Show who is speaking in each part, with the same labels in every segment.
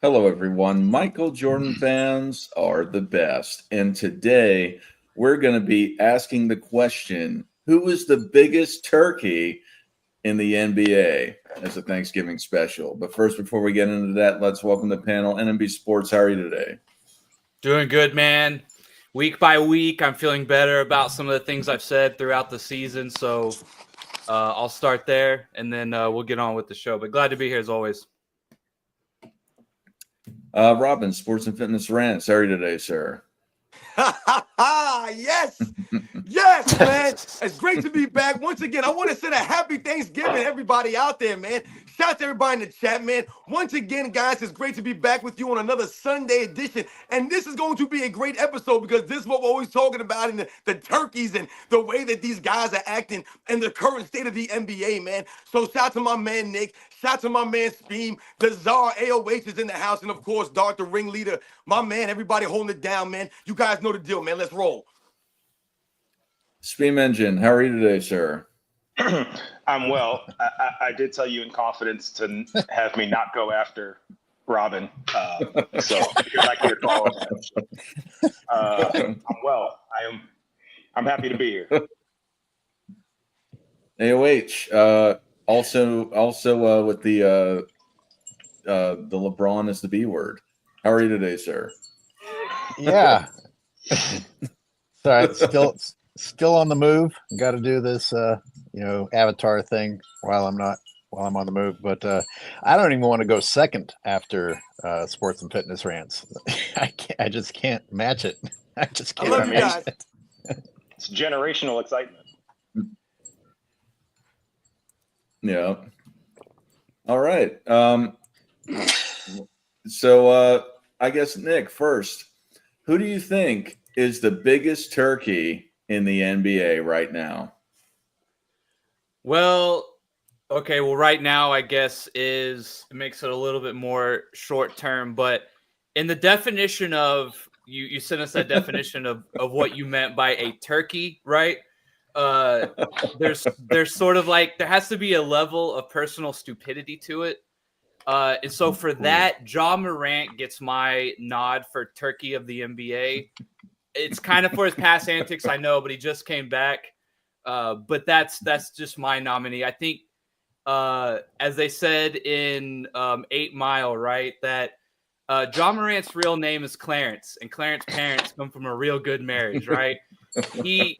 Speaker 1: Hello, everyone. Michael Jordan fans are the best. And today we're going to be asking the question, who is the biggest turkey in the NBA as a Thanksgiving special? But first, before we get into that, let's welcome the panel. NMB Sports, how are you today?
Speaker 2: Doing good, man. Week by week, I'm feeling better about some of the things I've said throughout the season. So I'll start there, and then we'll get on with the show. But glad to be here as always.
Speaker 1: Robin, Sports and Fitness Rants, how are you today, sir?
Speaker 3: Yes, yes, man. It's great to be back once again. I want to send a happy Thanksgiving to everybody out there, man. Shout out to everybody in the chat, man. Once again, guys, it's great to be back with you on another Sunday edition. And this is going to be a great episode because this is what we're always talking about in the turkeys and the way that these guys are acting and the current state of the NBA, man. So shout out to my man, Nick. Shout out to my man, Speem. The Czar AOH is in the house. And, of course, Dark, the ringleader. My man, everybody holding it down, man. You guys know the deal, man. Let's roll.
Speaker 1: Speem Engine, how are you today, sir?
Speaker 4: I'm well. I did tell you in confidence to have me not go after Robin. So you're back here to all of that. I'm well. I'm happy to be here.
Speaker 1: AOH, also with the LeBron is the B word. How are you today, sir?
Speaker 5: Yeah. Sorry, still on the move. Got to do this, avatar thing while I'm on the move. But I don't even want to go second after Sports and Fitness Rants. I just can't match it. I just can't match it.
Speaker 4: It's generational excitement.
Speaker 1: Yeah. All right. So I guess, Nick, first, who do you think is the biggest turkey in the NBA right now?
Speaker 2: Well, right now, I guess, it makes it a little bit more short term. But in the definition of, you sent us that definition of what you meant by a turkey, right? There's sort of like, there has to be a level of personal stupidity to it. And so for that, Ja Morant gets my nod for turkey of the NBA. It's kind of for his past antics, I know, but he just came back. But that's just my nominee. I think, as they said in 8 Mile, right, that Ja Morant's real name is Clarence, and Clarence's parents come from a real good marriage, right?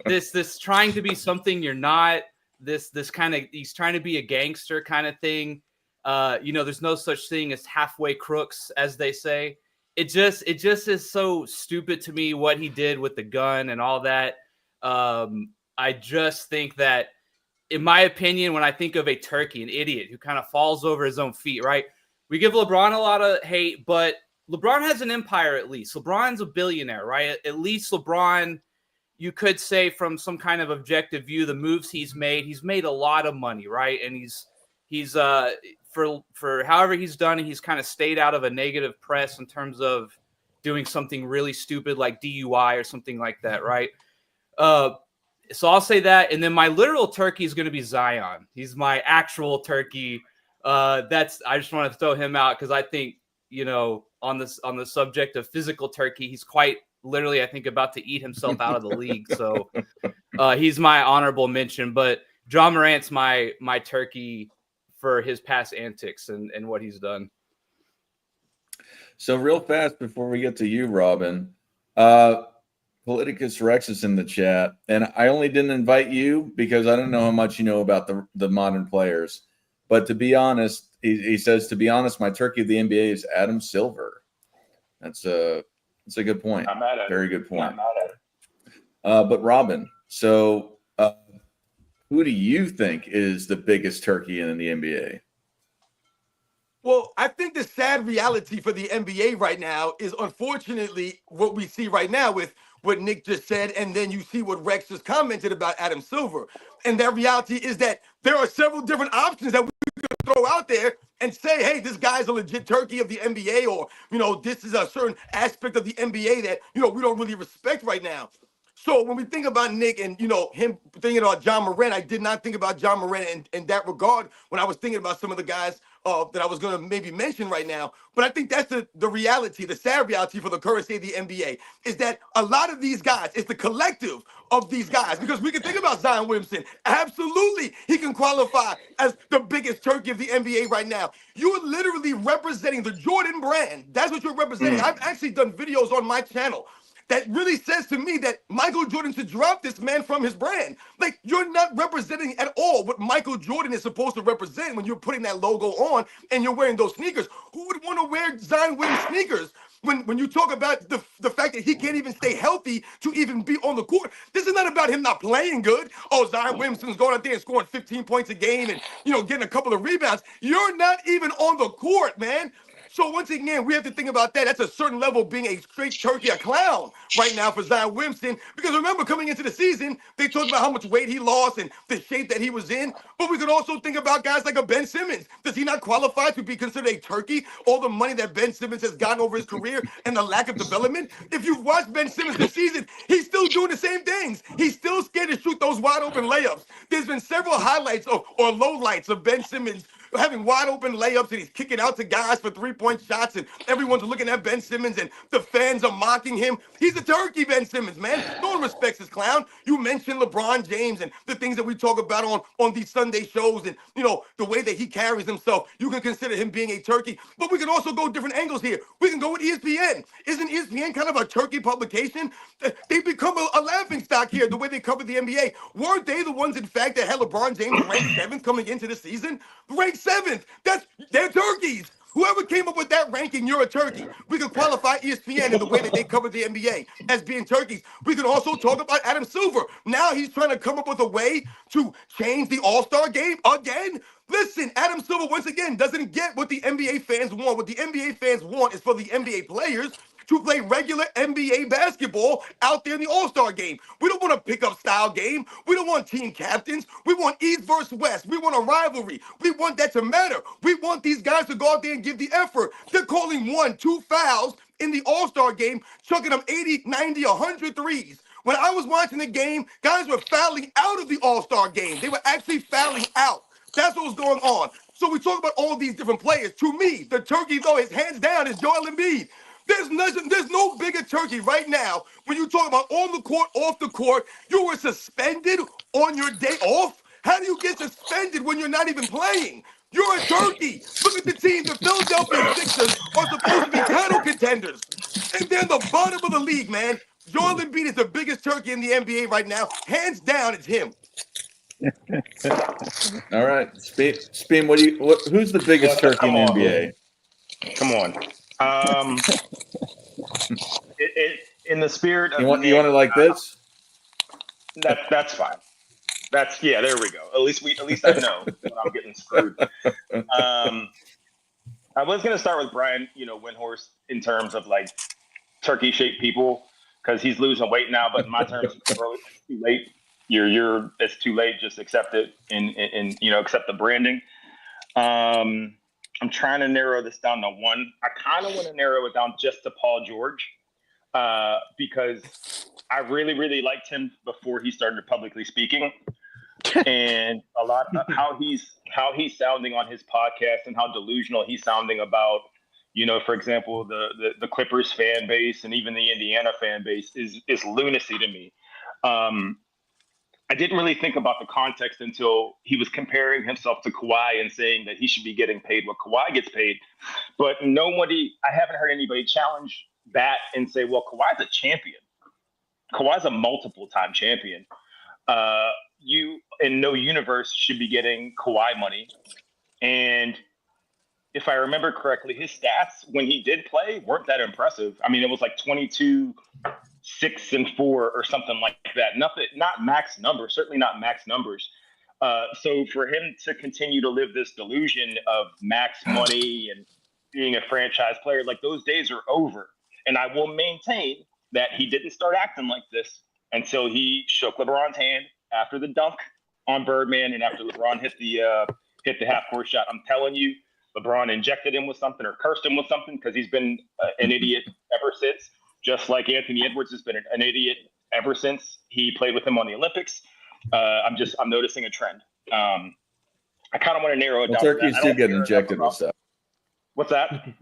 Speaker 2: This trying to be something you're not. This kind of, he's trying to be a gangster kind of thing. There's no such thing as halfway crooks, as they say. It just is so stupid to me what he did with the gun and all that. I just think that, in my opinion, when I think of a turkey, an idiot who kind of falls over his own feet, right? We give LeBron a lot of hate, but LeBron has an empire at least. LeBron's a billionaire, right? At least LeBron, you could say from some kind of objective view, the moves he's made a lot of money, right? And he's for however he's done, he's kind of stayed out of a negative press in terms of doing something really stupid like DUI or something like that, right? So I'll say that, and then my literal turkey is going to be Zion. He's my actual turkey. I just want to throw him out because I think, on the subject of physical turkey, he's quite literally, I think, about to eat himself out of the league. So he's my honorable mention. But Ja Morant's my turkey for his past antics and what he's done.
Speaker 1: So real fast before we get to you, Robin, Politicus Rex is in the chat, and I only didn't invite you because I don't know how much you know about the modern players. But to be honest, he says, to be honest, my turkey of the NBA is Adam Silver. That's a good point.
Speaker 4: I'm mad at
Speaker 1: Very
Speaker 4: it.
Speaker 1: good point.
Speaker 4: I'm mad at it.
Speaker 1: But Robin, so who do you think is the biggest turkey in the NBA?
Speaker 3: Well, I think the sad reality for the NBA right now is, unfortunately, what we see right now with what Nick just said, and then you see what Rex just commented about Adam Silver. And that reality is that there are several different options that we could throw out there and say, hey, this guy's a legit turkey of the NBA, or, this is a certain aspect of the NBA that, we don't really respect right now. So when we think about Nick and, him thinking about Ja Morant, I did not think about Ja Morant in that regard when I was thinking about some of the guys that I was going to maybe mention right now. But I think that's the reality, the sad reality for the current state of the NBA is that a lot of these guys, it's the collective of these guys. Because we can think about Zion Williamson. Absolutely, he can qualify as the biggest turkey of the NBA right now. You're literally representing the Jordan brand. That's what you're representing. I've actually done videos on my channel that really says to me that Michael Jordan should drop this man from his brand. Like, you're not representing at all what Michael Jordan is supposed to represent when you're putting that logo on and you're wearing those sneakers. Who would want to wear Zion Williams sneakers? When you talk about the fact that he can't even stay healthy to even be on the court, this is not about him not playing good. Oh, Zion Williamson's going out there and scoring 15 points a game and, getting a couple of rebounds. You're not even on the court, man. So once again, we have to think about that. That's a certain level of being a straight turkey, a clown right now for Zion Williamson. Because remember, coming into the season, they talked about how much weight he lost and the shape that he was in. But we could also think about guys like a Ben Simmons. Does he not qualify to be considered a turkey? All the money that Ben Simmons has gotten over his career and the lack of development. If you've watched Ben Simmons this season, he's still doing the same things. He's still scared to shoot those wide open layups. There's been several highlights or lowlights of Ben Simmons having wide open layups and he's kicking out to guys for 3-point shots and everyone's looking at Ben Simmons and the fans are mocking him. He's a turkey, Ben Simmons, man. No one respects this clown. You mentioned LeBron James and the things that we talk about on these Sunday shows and, the way that he carries himself. You can consider him being a turkey, but we can also go different angles here. We can go with ESPN. Isn't ESPN kind of a turkey publication? They become a laughing stock here, the way they cover the NBA. Weren't they the ones, in fact, that had LeBron James ranked 7th coming into the season? Ranked 7th. They're turkeys. Whoever came up with that ranking, you're a turkey. We can qualify ESPN in the way that they cover the NBA as being turkeys. We can also talk about Adam Silver. Now he's trying to come up with a way to change the All-Star game again. Listen, Adam Silver, once again, doesn't get what the NBA fans want. What the NBA fans want is for the NBA players to play regular NBA basketball out there in the All-Star game. We don't want a pickup style game. We don't want team captains. We want East versus West. We want a rivalry. We want that to matter. We want these guys to go out there and give the effort. They're calling 1, 2 fouls in the All-Star game, chucking them 80, 90, 100 threes. When I was watching the game, guys were fouling out of the All-Star game. They were actually fouling out. That's what was going on. So we talk about all these different players. To me, the turkey, though, is hands down is Joel Embiid. There's no bigger turkey right now when you talk about on the court, off the court. You were suspended on your day off. How do you get suspended when you're not even playing? You're a turkey. Look at the team. The Philadelphia Sixers are supposed to be title contenders, and they're the bottom of the league, man. Joel Embiid is the biggest turkey in the NBA right now. Hands down, it's him.
Speaker 1: All right, Spin. Who's the biggest turkey in the NBA?
Speaker 4: Come on. In the spirit of
Speaker 1: you want it like this?
Speaker 4: That's fine. There we go. At least I know when I'm getting screwed. I was gonna start with Brian, Windhorst in terms of like turkey-shaped people because he's losing weight now. But in my terms, it's too late. It's too late. Just accept it and accept the branding. I'm trying to narrow this down to one. I kind of want to narrow it down just to Paul George because I really, really liked him before he started publicly speaking. And a lot of how he's sounding on his podcast and how delusional he's sounding about, for example, the Clippers fan base and even the Indiana fan base is lunacy to me. I didn't really think about the context until he was comparing himself to Kawhi and saying that he should be getting paid what Kawhi gets paid. But I haven't heard anybody challenge that and say, well, Kawhi's a champion. Kawhi's a multiple-time champion. You, in no universe, should be getting Kawhi money. And if I remember correctly, his stats when he did play weren't that impressive. I mean, it was like 22, 6 and 4 or something like that. Not max numbers, certainly not max numbers. So for him to continue to live this delusion of max money and being a franchise player, like those days are over. And I will maintain that he didn't start acting like this until he shook LeBron's hand after the dunk on Birdman and after LeBron hit the half-court shot. I'm telling you, LeBron injected him with something or cursed him with something because he's been an idiot ever since. Just like Anthony Edwards has been an idiot ever since he played with him on the Olympics. I'm noticing a trend. I kind of want to narrow it
Speaker 1: Well,
Speaker 4: down. To that.
Speaker 1: turkeys
Speaker 4: I
Speaker 1: do
Speaker 4: don't
Speaker 1: get
Speaker 4: care enough
Speaker 1: injected with
Speaker 4: about-
Speaker 1: stuff.
Speaker 4: What's that?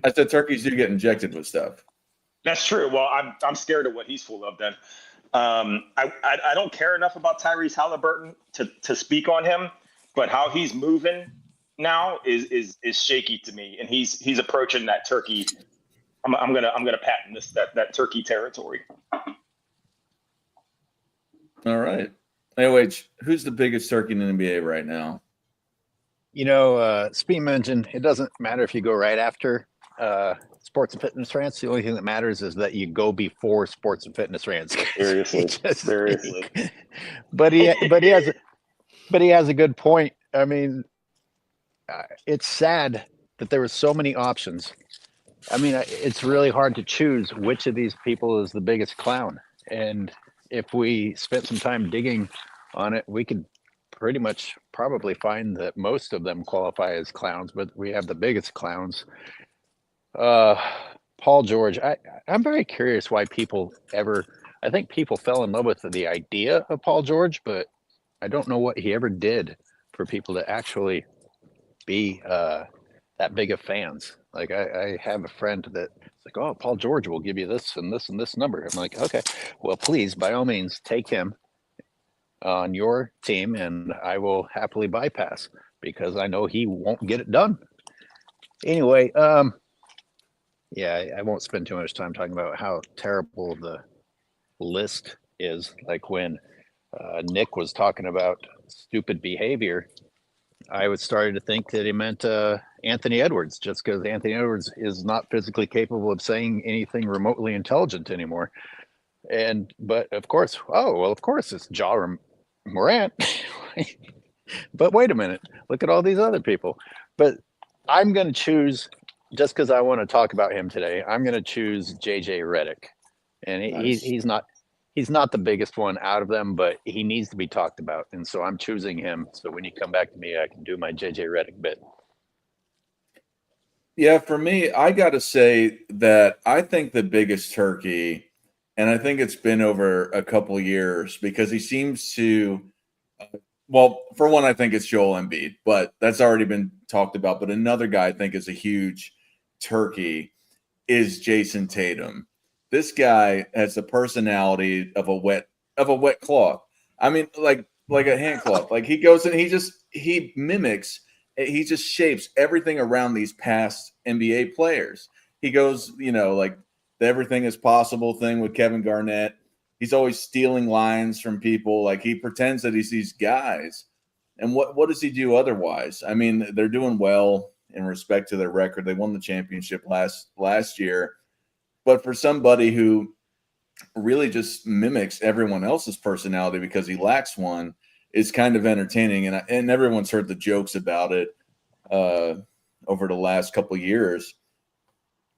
Speaker 1: I said turkeys do get injected with stuff.
Speaker 4: That's true. Well, I'm scared of what he's full of. Then I don't care enough about Tyrese Halliburton to speak on him, but how he's moving now is shaky to me, and he's approaching that turkey. I'm gonna patent that turkey territory.
Speaker 1: All right. AOH, who's the biggest turkey in the NBA right now?
Speaker 5: Speed mentioned it doesn't matter if you go right after sports and fitness rants. The only thing that matters is that you go before sports and fitness rants.
Speaker 4: Seriously.
Speaker 5: But he has a good point. I mean, it's sad that there were so many options. I mean, it's really hard to choose which of these people is the biggest clown. And if we spent some time digging on it, we could pretty much probably find that most of them qualify as clowns, but we have the biggest clowns. Paul George, I'm very curious why I think people fell in love with the idea of Paul George, but I don't know what he ever did for people to actually be that big of fans. Like I have a friend that's like, oh, Paul George will give you this and this and this number. I'm like, okay, well, please, by all means, take him on your team and I will happily bypass because I know he won't get it done. Anyway, yeah, I won't spend too much time talking about how terrible the list is. Like when Nick was talking about stupid behavior, I was starting to think that he meant Anthony Edwards, just because Anthony Edwards is not physically capable of saying anything remotely intelligent anymore. But of course, it's Ja Morant. But wait a minute, look at all these other people. But I'm going to choose, just because I want to talk about him today, I'm going to choose JJ Redick. And
Speaker 1: Nice.
Speaker 5: he's not the biggest one out of them, but he needs to be talked about. And so I'm choosing him. So when you come back to me, I can do my JJ Redick bit.
Speaker 1: Yeah, for me, I got to say that I think the biggest turkey, and I think it's been over a couple years because he seems to, well, for one, I think it's Joel Embiid, but that's already been talked about. But another guy I think is a huge turkey is Jason Tatum. This guy has the personality of a wet cloth. I mean, like a hand cloth. Like he goes and he mimics. He just shapes everything around these past NBA players. He goes, like the everything is possible thing with Kevin Garnett. He's always stealing lines from people. Like he pretends that he's these guys. And what does he do otherwise? I mean, they're doing well in respect to their record. They won the championship last year. But for somebody who really just mimics everyone else's personality because he lacks one, is kind of entertaining. And everyone's heard the jokes about it over the last couple of years.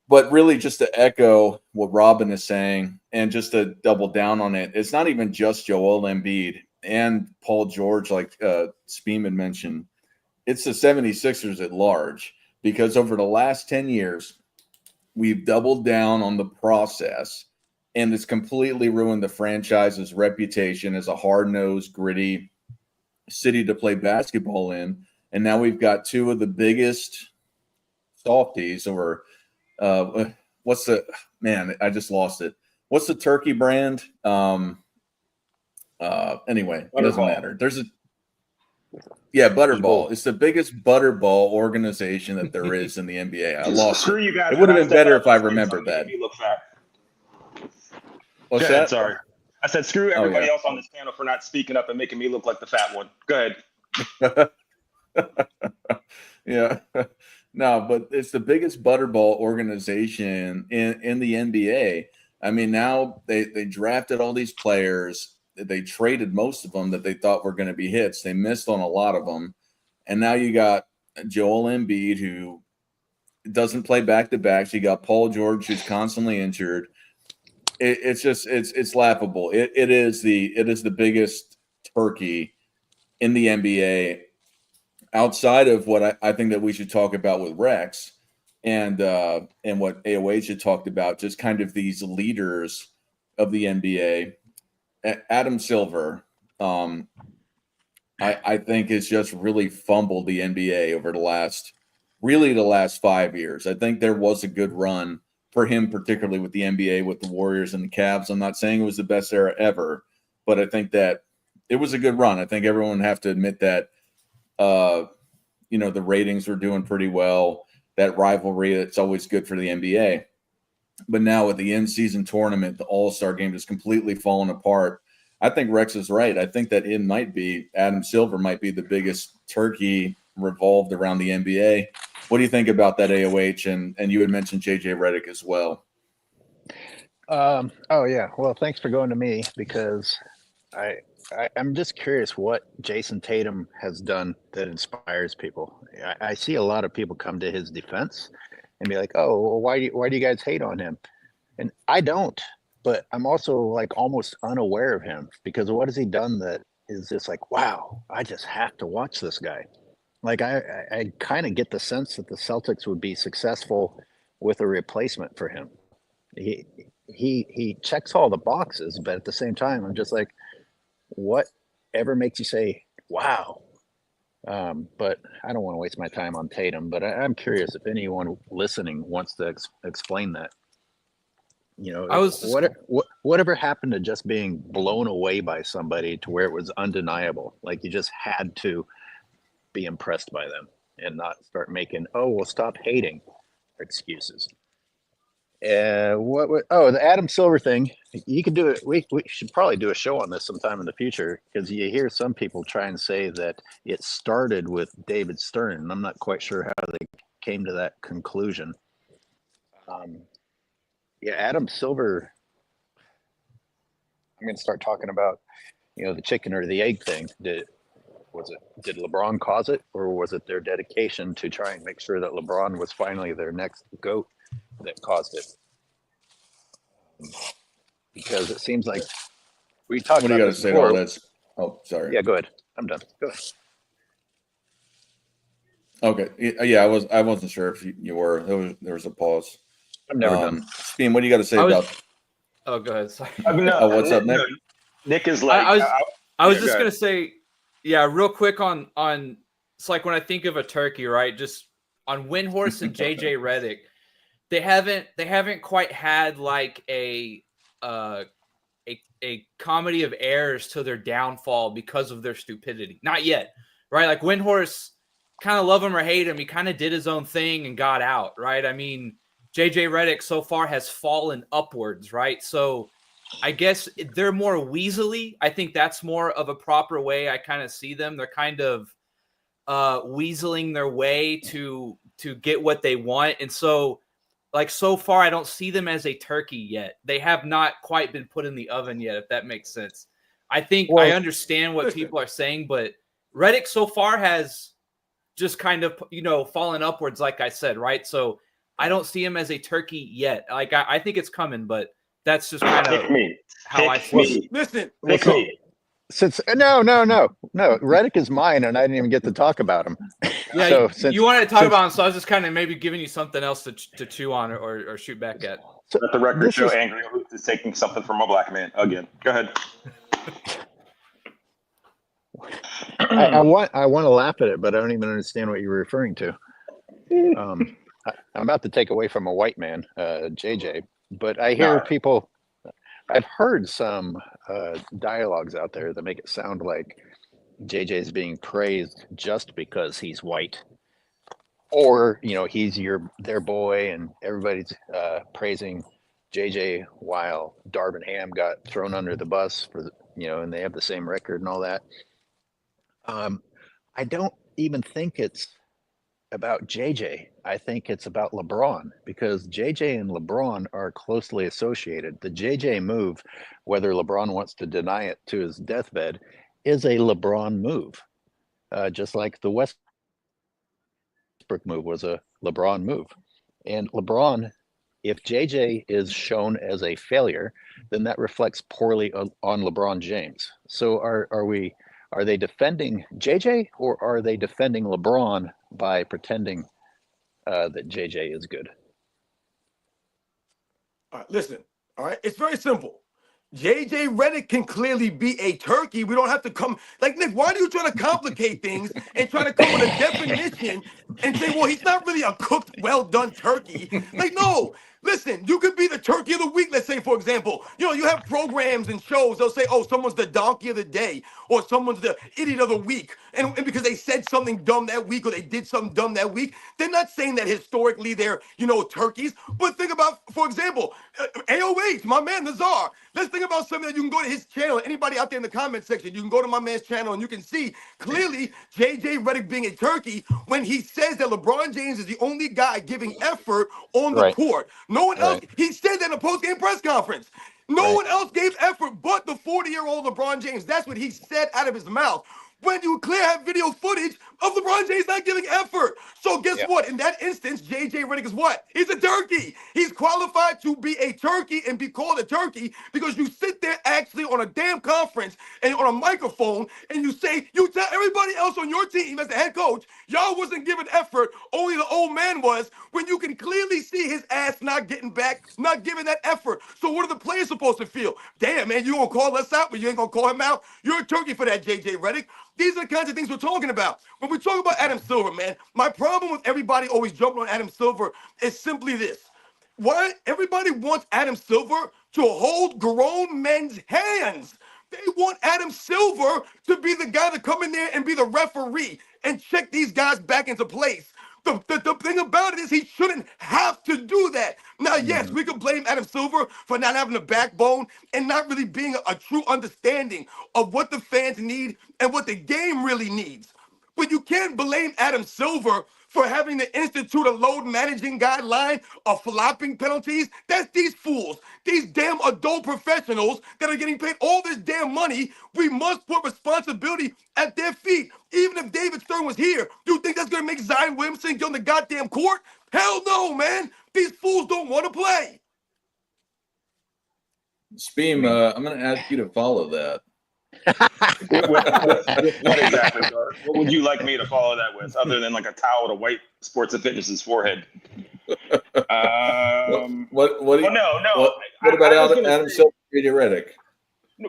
Speaker 1: But really, just to echo what Robin is saying and just to double down on it, it's not even just Joel Embiid and Paul George, like Speeman mentioned. It's the 76ers at large, because over the last 10 years, we've doubled down on the process, and it's completely ruined the franchise's reputation as a hard-nosed, gritty city to play basketball in. And now we've got two of the biggest softies, or what's the man? I just lost it. What's the turkey brand? Anyway, it doesn't matter. Butterball. It's the biggest butterball organization that there is in the NBA. I lost
Speaker 4: Screw
Speaker 1: it.
Speaker 4: you guys.
Speaker 1: It would have been better if I
Speaker 4: Screw
Speaker 1: remembered that.
Speaker 4: you look fat.
Speaker 1: What's
Speaker 4: Go ahead,
Speaker 1: that?
Speaker 4: sorry. I said screw everybody else on this panel for not speaking up and making me look like the fat one. Go ahead.
Speaker 1: Yeah. No, but it's the biggest butterball organization in the NBA. I mean, now they drafted all these players. They traded most of them that they thought were going to be hits. They missed on a lot of them. And now you got Joel Embiid, who doesn't play back-to-backs. You got Paul George, who's constantly injured. It's laughable. It is the biggest turkey in the NBA, outside of what I think that we should talk about with Rex and what AOH had talked about, just kind of these leaders of the NBA. Adam Silver I think has just really fumbled the NBA over the last 5 years. I think there was a good run for him, particularly with the NBA, with the Warriors and the Cavs. I'm not saying it was the best era ever, but I think that it was a good run. I think everyone would have to admit that, the ratings were doing pretty well. That rivalry, it's always good for the NBA. But now with the in-season tournament, the All-Star game just completely fallen apart. I think Rex is right. I think that Adam Silver might be the biggest turkey revolved around the NBA. What do you think about that, AOH? And you had mentioned JJ Redick as well.
Speaker 5: Oh yeah. Well, thanks for going to me, because I'm just curious what Jason Tatum has done that inspires people. I see a lot of people come to his defense and be like, "Oh, well, why do you guys hate on him?" And I don't, but I'm also like almost unaware of him, because what has he done that is just like, wow, I just have to watch this guy. Like I kind of get the sense that the Celtics would be successful with a replacement for him. He checks all the boxes, but at the same time, I'm just like, whatever makes you say, wow? But I don't want to waste my time on Tatum, but I'm curious if anyone listening wants to explain that. Whatever happened to just being blown away by somebody to where it was undeniable? Like you just had to be impressed by them and not start making, stop hating excuses. The Adam Silver thing, you could do it. We should probably do a show on this sometime in the future, because you hear some people try and say that it started with David Stern, and I'm not quite sure how they came to that conclusion. Adam Silver, I'm going to start talking about, the chicken or the egg thing. Did LeBron cause it, or was it their dedication to try and make sure that LeBron was finally their next GOAT that caused it? Because it seems like we talked
Speaker 1: What do
Speaker 5: about
Speaker 1: you got to
Speaker 5: this
Speaker 1: say
Speaker 5: before.
Speaker 1: to all that? Oh, sorry.
Speaker 5: Yeah, go ahead. I'm done. Go ahead.
Speaker 1: Okay. Yeah, I wasn't sure if you were. There was a pause.
Speaker 5: I'm never done.
Speaker 1: Speen, what do you got to say about?
Speaker 2: Oh, go ahead. Sorry.
Speaker 1: What's up, Nick?
Speaker 4: Nick is like.
Speaker 2: I was just gonna say, yeah, real quick on. It's like when I think of a turkey, right? Just on Windhorse and JJ Redick, they haven't quite had like a comedy of errors to their downfall because of their stupidity. Not yet, right? Like Windhorse, kind of love him or hate him, he kind of did his own thing and got out, right? I mean, JJ Redick so far has fallen upwards, right? So I guess they're more weaselly. I think that's more of a proper way I kind of see them. They're kind of weaseling their way to get what they want. And so, like, so far, I don't see them as a turkey yet. They have not quite been put in the oven yet, if that makes sense. I think I understand what people are saying, but Redick so far has just kind of, fallen upwards, like I said, right? So I don't see him as a turkey yet. Like, I think it's coming, but that's just kind of how I see it.
Speaker 3: Listen,
Speaker 5: Since no, Redick is mine, and I didn't even get to talk about him.
Speaker 2: Yeah, you wanted to talk about him, so I was just kind of maybe giving you something else to chew on or shoot back at.
Speaker 4: Let the record show Angry Hoops is taking something from a black man again. Go ahead.
Speaker 5: I want to laugh at it, but I don't even understand what you're referring to. I'm about to take away from a white man, JJ, but I hear people. I've heard some dialogues out there that make it sound like JJ is being praised just because he's white, or he's their boy, and everybody's praising JJ while Darvin Ham got thrown under the bus for and they have the same record and all that. I don't even think it's about JJ. I think it's about LeBron, because JJ and LeBron are closely associated. The JJ move, whether LeBron wants to deny it to his deathbed, is a LeBron move. Just like the Westbrook move was a LeBron move. And LeBron, if JJ is shown as a failure, then that reflects poorly on LeBron James. So are they defending JJ, or are they defending LeBron by pretending that JJ is good?
Speaker 3: all right, listen. All right, it's very simple. JJ Redick can clearly be a turkey. We don't have to come like Nick. Why do you try to complicate things and try to come with a definition and say, well, he's not really a cooked, well done turkey? Like, no. Listen, you could be the turkey of the week. Let's say, for example, you have programs and shows. They'll say, oh, someone's the donkey of the day or someone's the idiot of the week. And because they said something dumb that week or they did something dumb that week, they're not saying that historically they're, turkeys. But think about, for example, AOH, my man, Nazar. Let's think about something that you can go to his channel. Anybody out there in the comment section, you can go to my man's channel and you can see clearly JJ Redick being a turkey when he says that LeBron James is the only guy giving effort on the court. No one else. He said that in a post-game press conference. No one else gave effort but the 40-year-old LeBron James. That's what he said out of his mouth. When you clearly have video footage of LeBron James not giving effort. So guess what? In that instance, JJ Redick is what? He's a turkey. He's qualified to be a turkey and be called a turkey because you sit there actually on a damn conference and on a microphone and you tell everybody else on your team as the head coach, y'all wasn't giving effort, only the old man was, when you can clearly see his ass not getting back, not giving that effort. So what are the players supposed to feel? Damn, man, you gonna call us out, but you ain't gonna call him out? You're a turkey for that, JJ Redick. These are the kinds of things we're talking about. When we talk about Adam Silver, man, my problem with everybody always jumping on Adam Silver is simply this. Why everybody wants Adam Silver to hold grown men's hands. They want Adam Silver to be the guy to come in there and be the referee and check these guys back into place. The thing about it is he shouldn't have to do that. Now, yes, we could blame Adam Silver for not having a backbone and not really being a true understanding of what the fans need and what the game really needs. But you can't blame Adam Silver for having to institute a load managing guideline of flopping penalties. That's these fools, these damn adult professionals that are getting paid all this damn money. We must put responsibility at their feet. Even if David Stern was here, do you think that's going to make Zion Williamson get on the goddamn court? Hell no, man. These fools don't want to play.
Speaker 1: Speem, I'm going to ask you to follow that.
Speaker 4: What exactly, Gar? What would you like me to follow that with, other than like a towel to wipe Sports and Fitness's forehead?
Speaker 1: What
Speaker 4: No.
Speaker 1: What about Adam Silver, JJ Redick?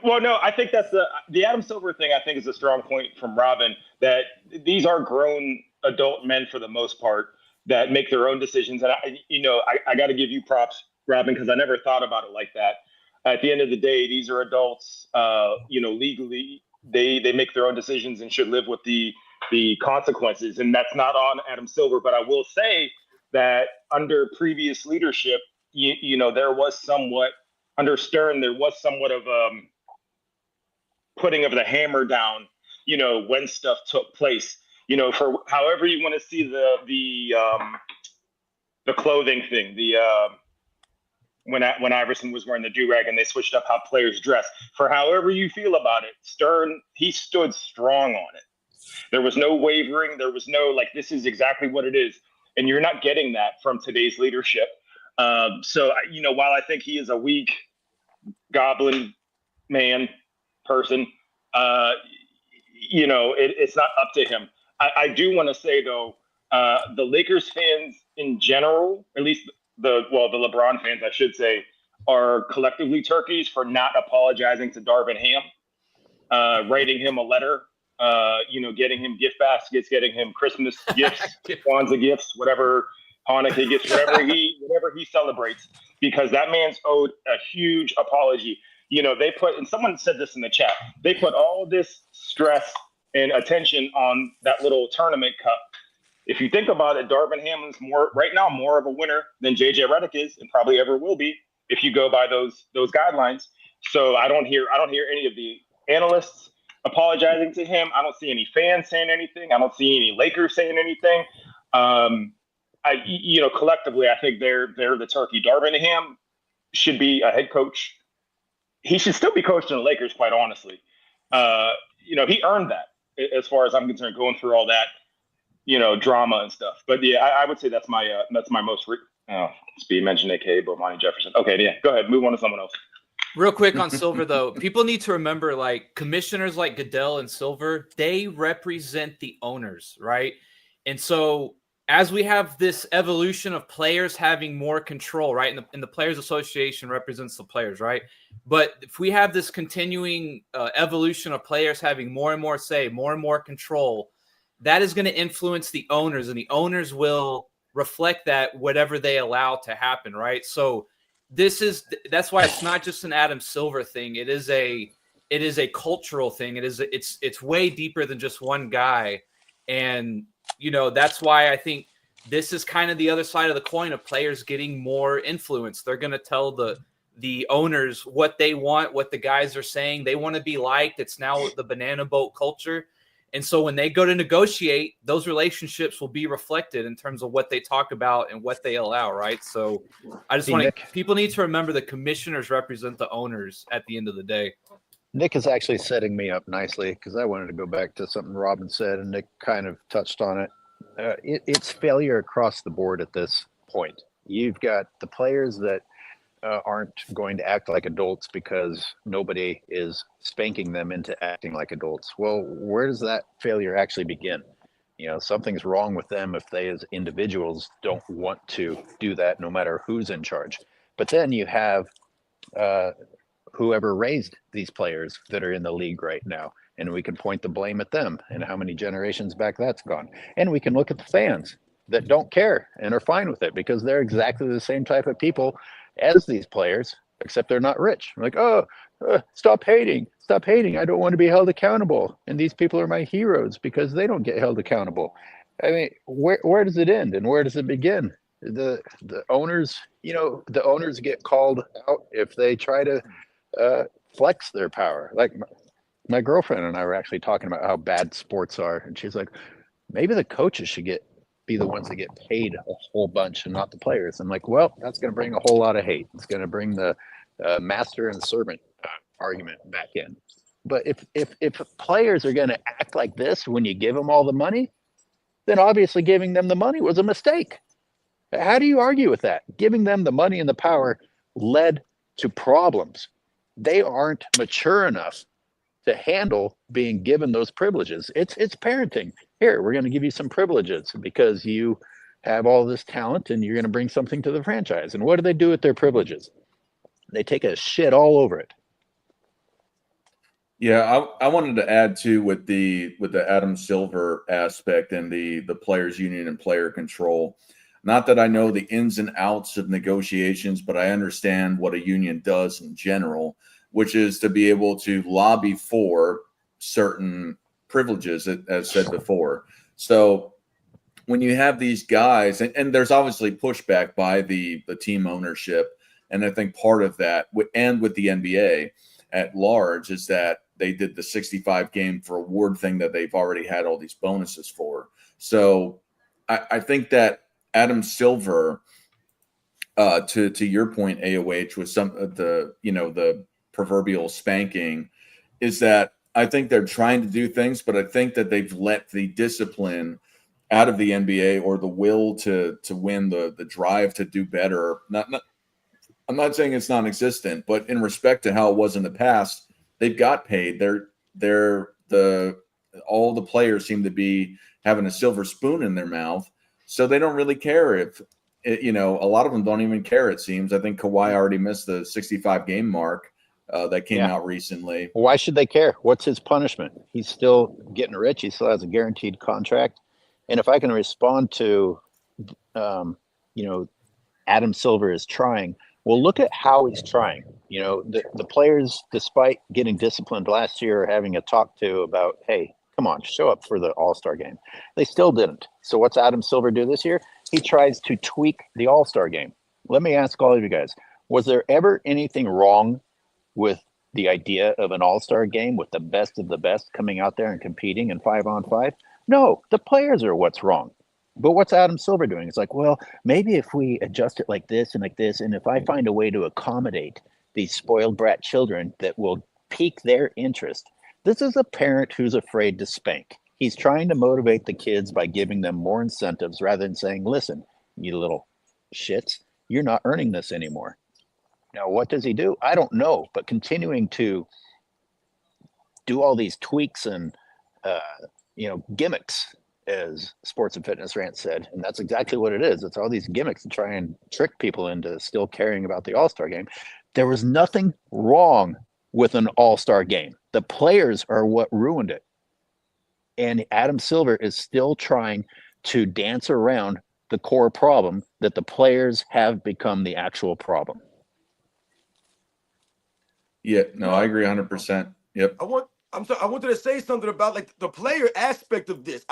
Speaker 4: Well, no, I think that's the Adam Silver thing. I think is a strong point from Robin that these are grown adult men for the most part that make their own decisions. And I got to give you props, Robin, because I never thought about it like that. At the end of the day, these are adults. Legally, they make their own decisions and should live with the consequences. And that's not on Adam Silver. But I will say that under previous leadership, there was somewhat under Stern, there was somewhat of putting of the hammer down. When stuff took place. For however you want to see the clothing thing, when Iverson was wearing the do-rag and they switched up how players dress. For however you feel about it, Stern, he stood strong on it. There was no wavering. There was no, this is exactly what it is. And you're not getting that from today's leadership. So, while I think he is a weak goblin man person, it's not up to him. I do want to say, though, the Lakers fans in general, at least the LeBron fans, I should say, are collectively turkeys for not apologizing to Darvin Ham, writing him a letter, getting him gift baskets, getting him Christmas gifts, Kwanzaa gifts, whatever, Hanukkah gifts, whatever he celebrates, because that man's owed a huge apology. They put, and someone said this in the chat, they put all this stress and attention on that little tournament cup. If you think about it, Darvin Ham is right now more of a winner than JJ Redick is, and probably ever will be, if you go by those guidelines. So I don't hear any of the analysts apologizing to him. I don't see any fans saying anything. I don't see any Lakers saying anything. Collectively, I think they're the turkey. Darvin Ham should be a head coach. He should still be coaching the Lakers, quite honestly. He earned that, as far as I'm concerned, going through all that, drama and stuff. But yeah, I would say that's my most. Speed mentioned A.K.A. Bomani Jefferson. Okay, yeah, go ahead. Move on to someone else.
Speaker 2: Real quick on Silver, though, people need to remember, commissioners like Goodell and Silver, they represent the owners, right? And so as we have this evolution of players having more control, right? And the Players Association represents the players, right? But if we have this continuing evolution of players having more and more say, more and more control, that is going to influence the owners, and the owners will reflect that whatever they allow to happen, right? So that's why it's not just an Adam Silver thing. It is a cultural thing. It's way deeper than just one guy. And that's why I think this is kind of the other side of the coin of players getting more influence. They're going to tell the owners what they want, what the guys are saying. They want to be liked. It's now the banana boat culture. And so when they go to negotiate, those relationships will be reflected in terms of what they talk about and what they allow, right? So I just want people need to remember the commissioners represent the owners at the end of the day.
Speaker 5: Nick is actually setting me up nicely because I wanted to go back to something Robin said, and Nick kind of touched on it. It's failure across the board at this point. You've got the players that aren't going to act like adults because nobody is spanking them into acting like adults. Well, where does that failure actually begin? Something's wrong with them if they as individuals don't want to do that, no matter who's in charge. But then you have whoever raised these players that are in the league right now, and we can point the blame at them and how many generations back that's gone. And we can look at the fans that don't care and are fine with it because they're exactly the same type of people as these players, except they're not rich. Like, stop hating. I don't want to be held accountable. And these people are my heroes because they don't get held accountable. I mean, where does it end and where does it begin? The owners, the owners get called out if they try to flex their power. Like my girlfriend and I were actually talking about how bad sports are, and she's like, maybe the coaches should be the ones that get paid a whole bunch and not the players. I'm like, well, that's going to bring a whole lot of hate. It's going to bring the master and servant argument back in. But if players are going to act like this when you give them all the money, then obviously giving them the money was a mistake. How do you argue with that? Giving them the money and the power led to problems. They aren't mature enough to handle being given those privileges. It's parenting. Here, we're going to give you some privileges because you have all this talent and you're going to bring something to the franchise. And what do they do with their privileges? They take a shit all over it.
Speaker 1: Yeah, I wanted to add too with the Adam Silver aspect and the players union and player control. Not that I know the ins and outs of negotiations, but I understand what a union does in general, which is to be able to lobby for certain privileges, as said before. So when you have these guys, and there's obviously pushback by the team ownership, and I think part of that, and with the NBA at large, is that they did the 65 game for award thing that they've already had all these bonuses for. So I think that Adam Silver, to your point, AOH, with some of the proverbial spanking, is that I think they're trying to do things, but I think that they've let the discipline out of the NBA, or the will to win, the drive to do better. I'm not saying it's non-existent, but in respect to how it was in the past, they've got paid. All the players seem to be having a silver spoon in their mouth, so they don't really care if a lot of them don't even care. It seems. I think Kawhi already missed the 65 game mark. That came out recently.
Speaker 5: Why should they care? What's his punishment? He's still getting rich. He still has a guaranteed contract. And if I can respond to, Adam Silver is trying. Well, look at how he's trying. The players, despite getting disciplined last year, are having a talk to about, hey, come on, show up for the All-Star game. They still didn't. So what's Adam Silver do this year? He tries to tweak the All-Star game. Let me ask all of you guys, was there ever anything wrong with the idea of an all-star game with the best of the best coming out there and competing in 5-on-5? No, the players are what's wrong. But what's Adam Silver doing? It's like, well, maybe if we adjust it like this, and if I find a way to accommodate these spoiled brat children that will pique their interest. This is a parent who's afraid to spank. He's trying to motivate the kids by giving them more incentives rather than saying, listen, you little shits, you're not earning this anymore. Now, what does he do? I don't know, but continuing to do all these tweaks and, gimmicks as Sports and Fitness Rant said, and that's exactly what it is. It's all these gimmicks to try and trick people into still caring about the All-Star game. There was nothing wrong with an All-Star game. The players are what ruined it. And Adam Silver is still trying to dance around the core problem that the players have become the actual problem.
Speaker 1: Yeah, no, I agree 100%. Yep.
Speaker 3: I wanted to say something about like the player aspect of this.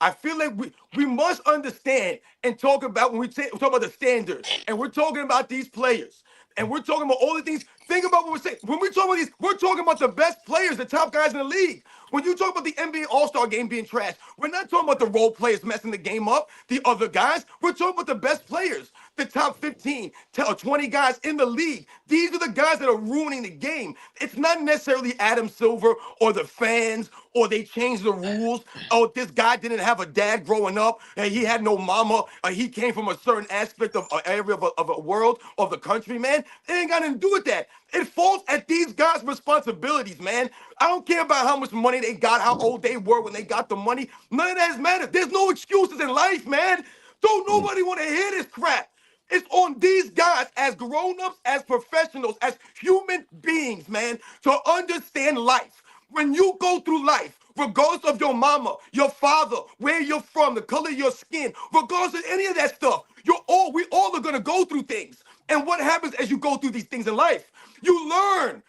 Speaker 3: I feel like we must understand and talk about when we talk about the standards, and we're talking about these players, and we're talking about all the things. Think about what we're saying. When we talk about these, we're talking about the best players, the top guys in the league. When you talk about the NBA All-Star game being trash, we're not talking about the role players messing the game up, the other guys. We're talking about the best players, the top 15 or 20 guys in the league. These are the guys that are ruining the game. It's not necessarily Adam Silver or the fans, or they changed the rules. Oh, this guy didn't have a dad growing up, and he had no mama, or he came from a certain aspect of an area of a world, of the country, man. It ain't got nothing to do with that. It falls at these guys' responsibilities, man. I don't care about how much money they got, how old they were when they got the money. None of that matters. There's no excuses in life, man. Don't nobody want to hear this crap. It's on these guys as grown-ups, as professionals, as human beings, man, to understand life. When you go through life, regardless of your mama, your father, where you're from, the color of your skin, regardless of any of that stuff, we all are gonna go through things. And what happens as you go through these things in life? You learn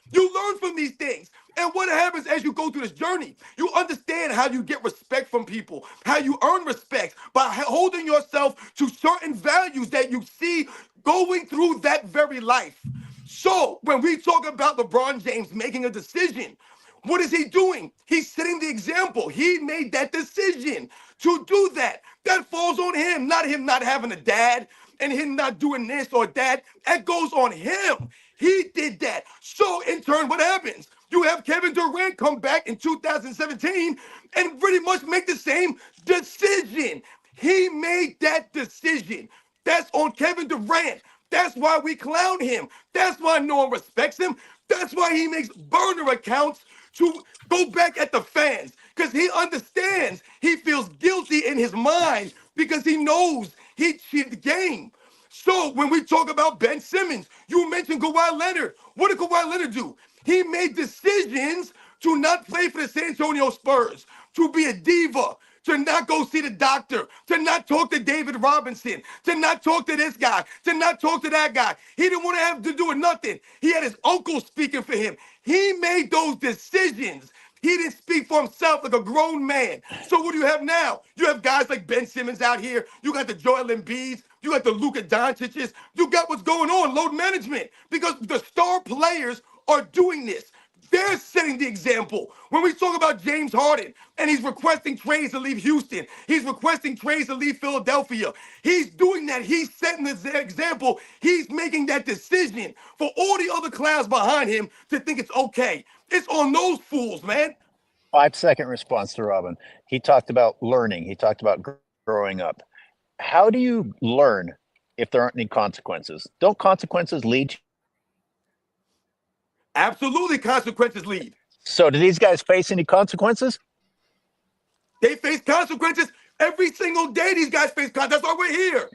Speaker 3: from these things. And what happens as you go through this journey? You understand how you get respect from people, how you earn respect by holding yourself to certain values that you see going through that very life. So when we talk about LeBron James making a decision, what is he doing? He's setting the example. He made that decision to do that. That falls on him not having a dad and him not doing this or that. That goes on him. He did that. So in turn, what happens? You have Kevin Durant come back in 2017 and pretty much make the same decision. He made that decision. That's on Kevin Durant. That's why we clown him. That's why no one respects him. That's why he makes burner accounts to go back at the fans, because he understands, he feels guilty in his mind because he knows he cheated the game. So when we talk about Ben Simmons, you mentioned Kawhi Leonard. What did Kawhi Leonard do? He made decisions to not play for the San Antonio Spurs, to be a diva, to not go see the doctor, to not talk to David Robinson, to not talk to this guy, to not talk to that guy. He didn't want to have to do with nothing. He had his uncle speaking for him. He made those decisions. He didn't speak for himself like a grown man. So what do you have now? You have guys like Ben Simmons out here. You got the Joel Embiids. You got the Luka Doncic's. You got what's going on, load management, because the star players are doing this. They're setting the example. When we talk about James Harden and he's requesting trades to leave Houston, he's requesting trades to leave Philadelphia. He's doing that. He's setting the example. He's making that decision for all the other clowns behind him to think it's okay. It's on those fools, man.
Speaker 5: 5-second response to Robin. He talked about learning. He talked about growing up. How do you learn if there aren't any consequences? Don't consequences lead to—
Speaker 3: Absolutely, consequences lead.
Speaker 5: So do these guys face any consequences?
Speaker 3: They face consequences every single day. These guys face consequences. That's why we're here.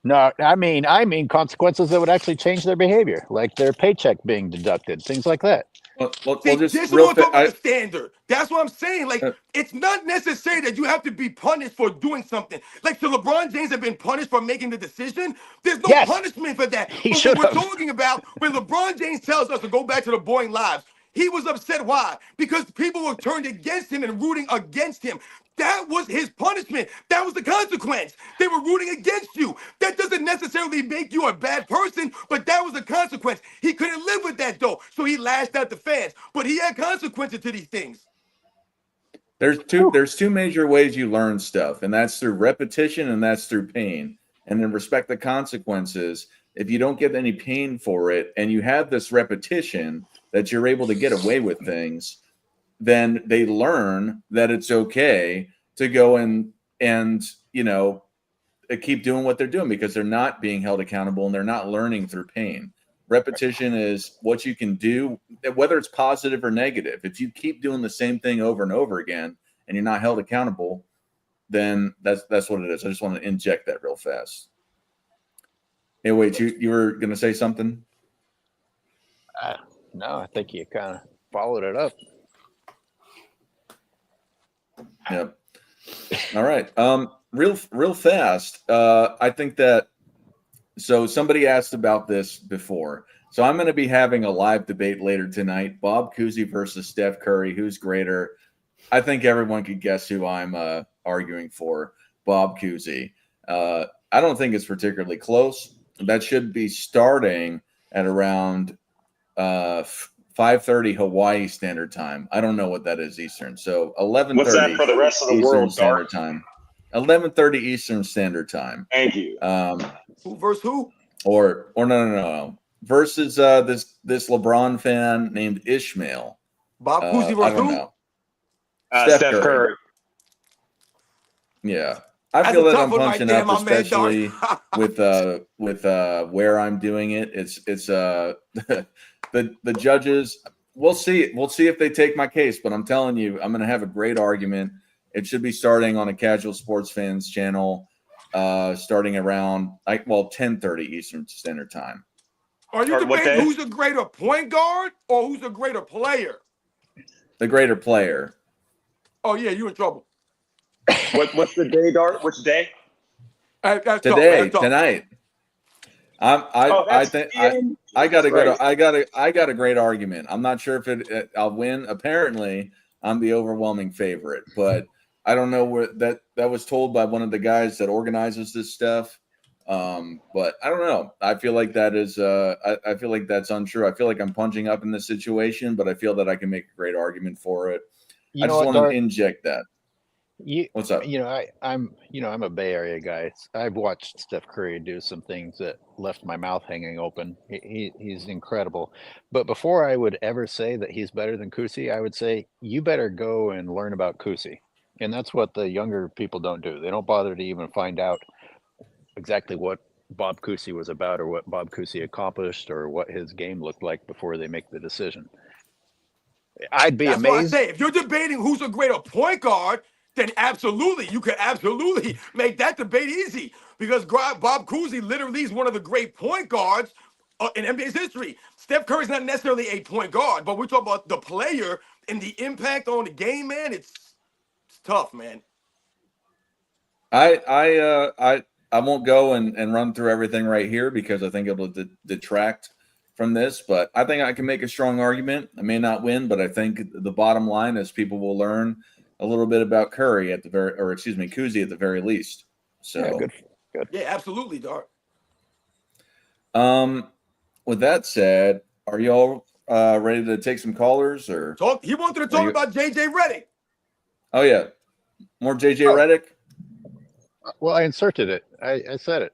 Speaker 5: No, I mean consequences that would actually change their behavior, like their paycheck being deducted, things like that.
Speaker 1: Well,
Speaker 3: See,
Speaker 1: just
Speaker 3: this is
Speaker 1: real
Speaker 3: what I'm talking
Speaker 1: quick.
Speaker 3: about, the standard. That's what I'm saying. Like, it's not necessary that you have to be punished for doing something. Like, so LeBron James have been punished for making the decision. There's no
Speaker 5: Yes.
Speaker 3: punishment for that.
Speaker 5: He
Speaker 3: But
Speaker 5: should
Speaker 3: what we're
Speaker 5: have.
Speaker 3: talking about, when LeBron James tells us to go back to the boring lives, he was upset. Why? Because people were turned against him and rooting against him. That was his punishment. That was the consequence. They were rooting against you. That doesn't necessarily make you a bad person, but that was the consequence. He couldn't live with that, though, so he lashed out the fans. But he had consequences to these things.
Speaker 1: There's two major ways you learn stuff, and that's through repetition and that's through pain. And then respect the consequences. If you don't get any pain for it and you have this repetition that you're able to get away with things, then they learn that it's okay to go and keep doing what they're doing because they're not being held accountable and they're not learning through pain. Repetition is what you can do, whether it's positive or negative. If you keep doing the same thing over and over again and you're not held accountable, then that's what it is. I just want to inject that real fast. Hey, wait, you were going to say something?
Speaker 5: No, I think you kind of followed it up.
Speaker 1: Yep. All right. Real fast. I think that. So somebody asked about this before. So I'm going to be having a live debate later tonight. Bob Cousy versus Steph Curry. Who's greater? I think everyone could guess who I'm arguing for. Bob Cousy. I don't think it's particularly close. That should be starting at around 5:30 Hawaii Standard Time. I don't know what that is Eastern. So 11:30.
Speaker 4: What's that for the rest of the
Speaker 1: Eastern
Speaker 4: world,
Speaker 1: Standard
Speaker 4: Dark?
Speaker 1: Time. 11:30 Eastern Standard Time.
Speaker 4: Thank you.
Speaker 3: Who versus who?
Speaker 1: Or no. Versus this LeBron fan named Ishmael.
Speaker 3: Bob Cousy
Speaker 1: I
Speaker 3: versus
Speaker 1: don't
Speaker 3: who?
Speaker 1: know.
Speaker 4: Steph Curry.
Speaker 1: Yeah. I
Speaker 3: That's
Speaker 1: feel
Speaker 3: a
Speaker 1: that
Speaker 3: tough
Speaker 1: I'm
Speaker 3: one right
Speaker 1: punching
Speaker 3: there,
Speaker 1: up,
Speaker 3: my man,
Speaker 1: especially
Speaker 3: Dark.
Speaker 1: with where I'm doing it. It's the judges. We'll see. We'll see if they take my case, but I'm telling you, I'm going to have a great argument. It should be starting on a Casual Sports Fans channel, starting around 10:30 Eastern Standard Time.
Speaker 3: Are you
Speaker 4: Or what
Speaker 3: debating
Speaker 4: day?
Speaker 3: who's the greater point guard or who's the greater player?
Speaker 1: The greater player.
Speaker 3: Oh yeah, you in trouble.
Speaker 4: What's the day, Dart? Which day?
Speaker 3: That's tough,
Speaker 1: Today,
Speaker 3: that's tough.
Speaker 1: tonight. I think I got a good. I got a great argument. I'm not sure if I'll win. Apparently, I'm the overwhelming favorite, but I don't know where that was told by one of the guys that organizes this stuff. But I don't know. I feel like that is. I feel like that's untrue. I feel like I'm punching up in this situation, but I feel that I can make a great argument for it. I just want to inject that. What's up?
Speaker 5: I'm a Bay Area guy. I've watched Steph Curry do some things that left my mouth hanging open. He's incredible. But before I would ever say that he's better than Cousy, I would say you better go and learn about Cousy. And that's what the younger people don't do. They don't bother to even find out exactly what Bob Cousy was about or what Bob Cousy accomplished or what his game looked like before they make the decision. I'd be
Speaker 3: That's
Speaker 5: amazed.
Speaker 3: what I say. If you're debating who's a greater point guard, then absolutely, you could absolutely make that debate easy because Bob Cousy literally is one of the great point guards in NBA's history. Steph Curry's not necessarily a point guard, but we're talking about the player and the impact on the game, man. It's tough, man.
Speaker 1: I won't go and run through everything right here because I think it will detract from this, but I think I can make a strong argument. I may not win, but I think the bottom line is people will learn a little bit about Curry Cousy at the very least. So
Speaker 5: Yeah, good.
Speaker 3: Yeah, absolutely, Dart.
Speaker 1: With that said, are y'all ready to take some callers or?
Speaker 3: He wanted to talk about JJ Redick.
Speaker 1: Oh yeah, more JJ Redick.
Speaker 5: Well, I inserted it. I said it.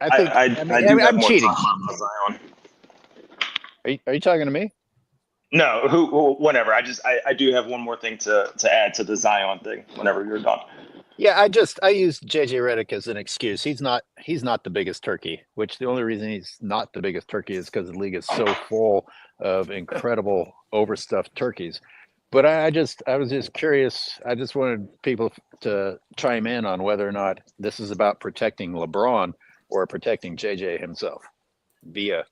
Speaker 4: I'm
Speaker 5: cheating.
Speaker 4: Zion.
Speaker 5: Are you talking to me?
Speaker 4: No, whatever. I do have one more thing to add to the Zion thing whenever you're done.
Speaker 5: Yeah, I used JJ Redick as an excuse. He's not the biggest turkey, which the only reason he's not the biggest turkey is because the league is so full of incredible overstuffed turkeys. But I was just curious. I just wanted people to chime in on whether or not this is about protecting LeBron or protecting JJ himself via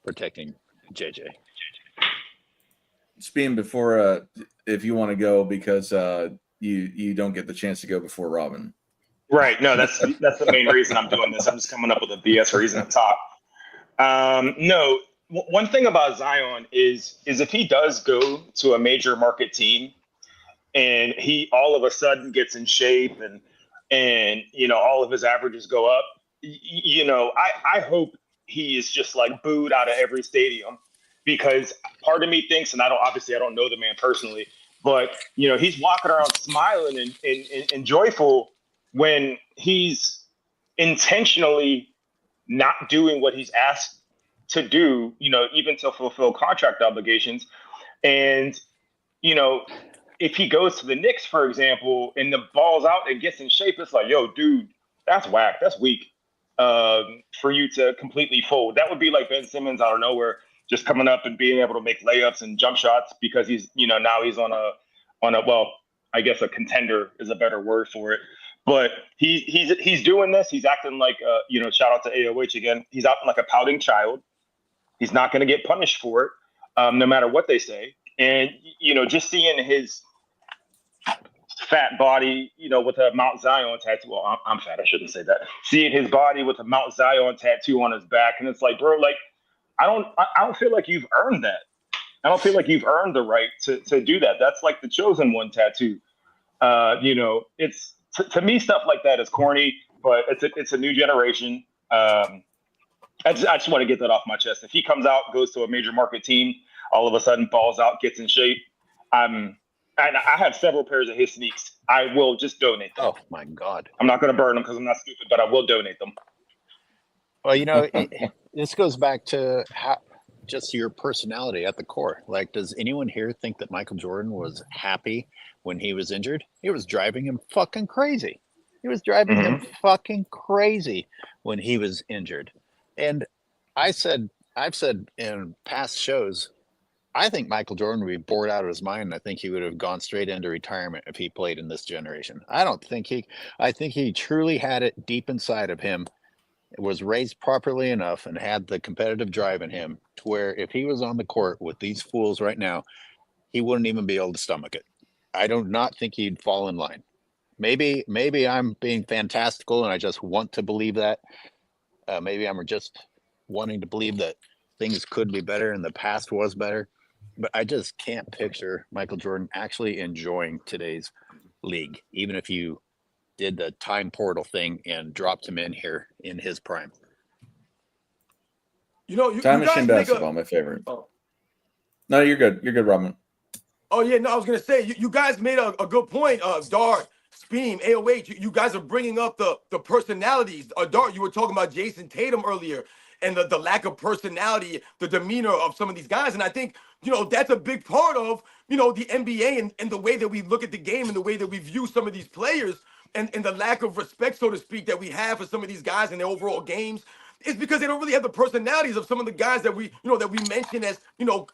Speaker 5: protecting JJ.
Speaker 1: Speaking before, if you want to go because you don't get the chance to go before Robin.
Speaker 4: Right. No, that's the main reason I'm doing this. I'm just coming up with a BS reason to talk. No, one thing about Zion is if he does go to a major market team and he all of a sudden gets in shape and all of his averages go up, I hope he is just like booed out of every stadium because part of me thinks, and I don't know the man personally, but he's walking around smiling and joyful when he's intentionally not doing what he's asked to do, even to fulfill contract obligations. And, if he goes to the Knicks, for example, and the ball's out and gets in shape, it's like, yo, dude, that's whack. That's weak for you to completely fold. That would be like Ben Simmons out of nowhere, just coming up and being able to make layups and jump shots because he's, now he's on a I guess a contender is a better word for it. But he's doing this. He's acting like shout out to AOH again. He's acting like a pouting child. He's not going to get punished for it, no matter what they say. And just seeing his fat body, with a Mount Zion tattoo. Well, I'm fat. I shouldn't say that. Seeing his body with a Mount Zion tattoo on his back, and it's like, bro, like I don't feel like you've earned that. I don't feel like you've earned the right to do that. That's like the chosen one tattoo. It's to me, stuff like that is corny, but it's a new generation. I just want to get that off my chest. If he comes out, goes to a major market team, all of a sudden balls out, gets in shape, and I have several pairs of his sneaks. I will just donate them.
Speaker 5: Oh my God!
Speaker 4: I'm not going to burn them because I'm not stupid, but I will donate them.
Speaker 5: Well, this goes back to just your personality at the core. Like, does anyone here think that Michael Jordan was happy when he was injured? It was driving him fucking crazy. It was driving him fucking crazy when he was injured. And I've said in past shows, I think Michael Jordan would be bored out of his mind. I think he would have gone straight into retirement if he played in this generation. I think he truly had it deep inside of him, was raised properly enough, and had the competitive drive in him to where if he was on the court with these fools right now, he wouldn't even be able to stomach it. I do not think he'd fall in line. Maybe I'm being fantastical and I just want to believe that. Maybe I'm just wanting to believe that things could be better and the past was better. But I just can't picture Michael Jordan actually enjoying today's league, even if you did the time portal thing and dropped him in here in his prime.
Speaker 1: Time machine basketball, my favorite.
Speaker 3: Oh.
Speaker 1: No, you're good. You're good, Robin.
Speaker 3: Oh yeah, no, I was gonna say you guys made a good point. Dart, Speem, AOH, you guys are bringing up the personalities. Dart, you were talking about Jason Tatum earlier and the lack of personality, the demeanor of some of these guys, and I think that's a big part of the NBA and the way that we look at the game and the way that we view some of these players and the lack of respect, so to speak, that we have for some of these guys and their overall games. It's because they don't really have the personalities of some of the guys that we mentioned as,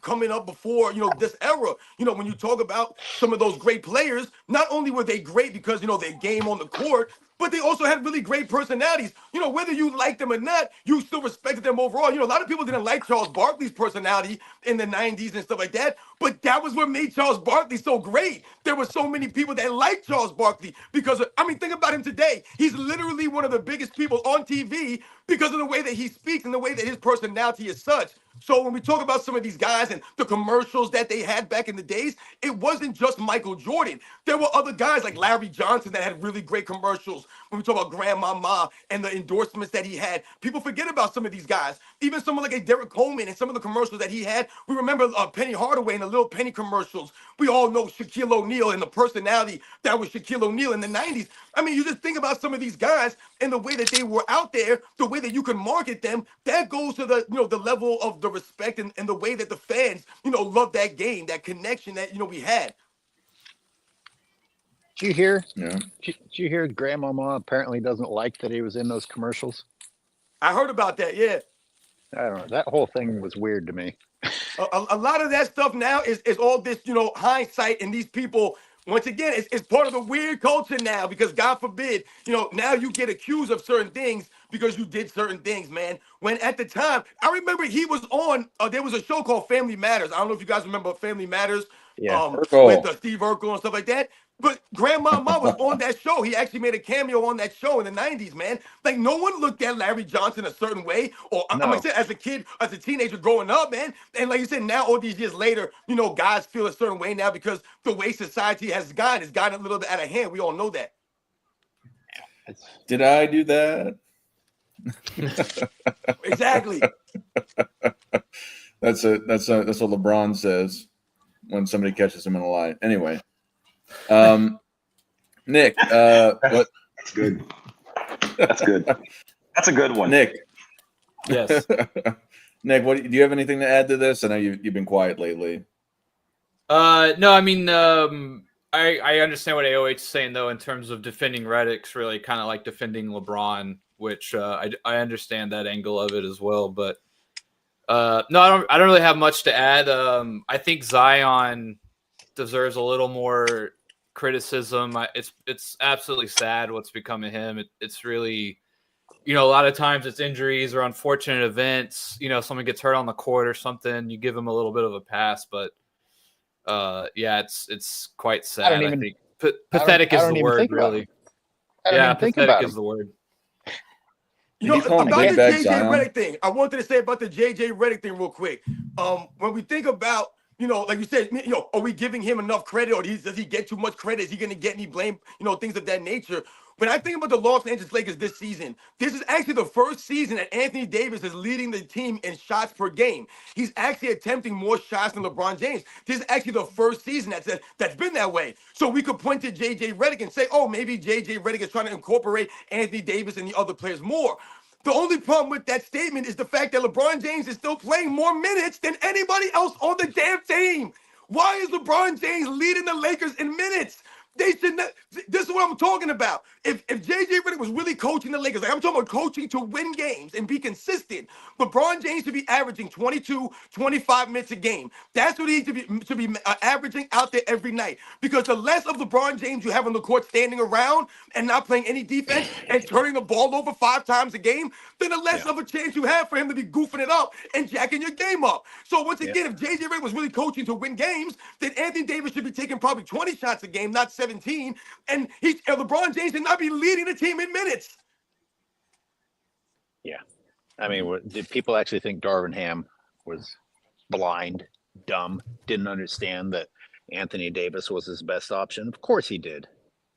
Speaker 3: coming up before, this era. When you talk about some of those great players, not only were they great because, their game on the court, but they also had really great personalities. Whether you liked them or not, you still respected them overall. A lot of people didn't like Charles Barkley's personality in the 90s and stuff like that, but that was what made Charles Barkley so great. There were so many people that liked Charles Barkley because, think about him today. He's literally one of the biggest people on TV because of the way that he speaks and the way that his personality is such. So when we talk about some of these guys and the commercials that they had back in the days, it wasn't just Michael Jordan. There were other guys like Larry Johnson that had really great commercials. When we talk about Grandmama and the endorsements that he had, people forget about some of these guys. Even someone like a Derek Coleman and some of the commercials that he had. We remember Penny Hardaway and the Little Penny commercials. We all know Shaquille O'Neal and the personality that was Shaquille O'Neal in the 90s. You just think about some of these guys and the way that they were out there, the way that you can market them, that goes to the level of the respect and the way that the fans, love that game, that connection that, we had.
Speaker 5: Did you hear?
Speaker 1: Yeah.
Speaker 5: Did you hear Grandmama apparently doesn't like that he was in those commercials?
Speaker 3: I heard about that, yeah.
Speaker 5: I don't know. That whole thing was weird to me.
Speaker 3: A lot of that stuff now is all this, hindsight, and these people, once again, it's part of the weird culture now because God forbid, now you get accused of certain things because you did certain things, man. When at the time, I remember he was on, there was a show called Family Matters. I don't know if you guys remember Family Matters.
Speaker 5: Yeah.
Speaker 3: With Steve Urkel and stuff like that. But Grandmama was on that show. He actually made a cameo on that show in the 90s, man. Like, no one looked at Larry Johnson a certain way. Or,
Speaker 5: No.
Speaker 3: I said, as a kid, as a teenager growing up, man. And like you said, now all these years later, guys feel a certain way now because the way society has gone, it's gotten a little bit out of hand. We all know that.
Speaker 1: Did I do that?
Speaker 3: Exactly.
Speaker 1: That's what LeBron says when somebody catches him in a lie. Anyway, Nick, what?
Speaker 4: That's good. That's good. That's a good one.
Speaker 1: Nick,
Speaker 2: Yes.
Speaker 1: Nick, do you have anything to add to this? I know you've been quiet lately.
Speaker 2: No, I understand what AOH is saying though in terms of defending Reddick's really kind of like defending LeBron, which I understand that angle of it as well. But no, I don't really have much to add. I think Zion deserves a little more criticism. It's absolutely sad what's become of him. It's really, a lot of times it's injuries or unfortunate events. Someone gets hurt on the court or something, you give him a little bit of a pass, but it's quite sad. I think pathetic is the word, really. Yeah, pathetic is the word.
Speaker 1: Did you call him
Speaker 3: about
Speaker 1: Big
Speaker 3: the
Speaker 1: Bag
Speaker 3: JJ
Speaker 1: Zion?
Speaker 3: Redick thing, I wanted to say about the JJ Redick thing real quick. When we think about, like you said, are we giving him enough credit, or does he get too much credit? Is he going to get any blame? Things of that nature. When I think about the Los Angeles Lakers this season, this is actually the first season that Anthony Davis is leading the team in shots per game. He's actually attempting more shots than LeBron James. This is actually the first season that's been that way. So we could point to JJ Redick and say, oh, maybe JJ Redick is trying to incorporate Anthony Davis and the other players more. The only problem with that statement is the fact that LeBron James is still playing more minutes than anybody else on the damn team. Why is LeBron James leading the Lakers in minutes? They should not. This is what I'm talking about. If JJ Redick was really coaching the Lakers, like I'm talking about coaching to win games and be consistent, LeBron James should be averaging 22, 25 minutes a game. That's what he should be averaging out there every night. Because the less of LeBron James you have on the court standing around and not playing any defense and turning the ball over 5 times a game, then the less of a chance you have for him to be goofing it up and jacking your game up. So once again, if JJ Redick was really coaching to win games, then Anthony Davis should be taking probably 20 shots a game, not 17, and LeBron James should not be leading the team in minutes.
Speaker 5: Yeah. I mean, did people actually think Darvin Ham was blind, dumb, didn't understand that Anthony Davis was his best option? Of course he did.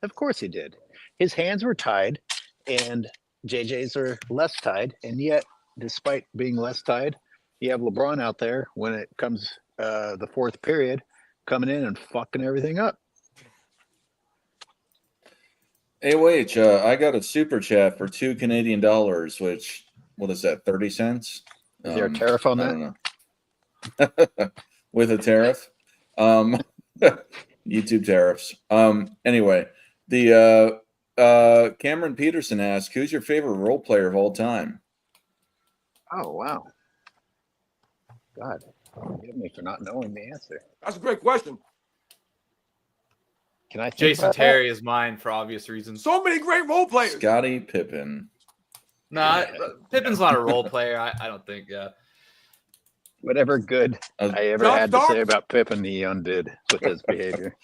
Speaker 5: Of course he did. His hands were tied, and JJ's are less tied, and yet, despite being less tied, you have LeBron out there when it comes the fourth period coming in and fucking everything up.
Speaker 1: AOH, I got a super chat for $2 Canadian, which, what is that, 30 cents?
Speaker 5: Is there a tariff on
Speaker 1: I
Speaker 5: that?
Speaker 1: don't know. With a tariff? YouTube tariffs. Anyway, the Cameron Peterson asked, who's your favorite role player of all time?
Speaker 5: Oh, wow. God, forgive me for not knowing the answer.
Speaker 3: That's a great question.
Speaker 5: Can I think
Speaker 2: Jason
Speaker 5: about
Speaker 2: Terry is mine for obvious reasons.
Speaker 3: So many great role players.
Speaker 1: Scottie Pippen.
Speaker 2: No, Pippen's not a role player. I don't think. Yeah.
Speaker 5: Whatever good I ever
Speaker 3: John
Speaker 5: had to
Speaker 3: Stark?
Speaker 5: say about Pippen, he undid with his behavior.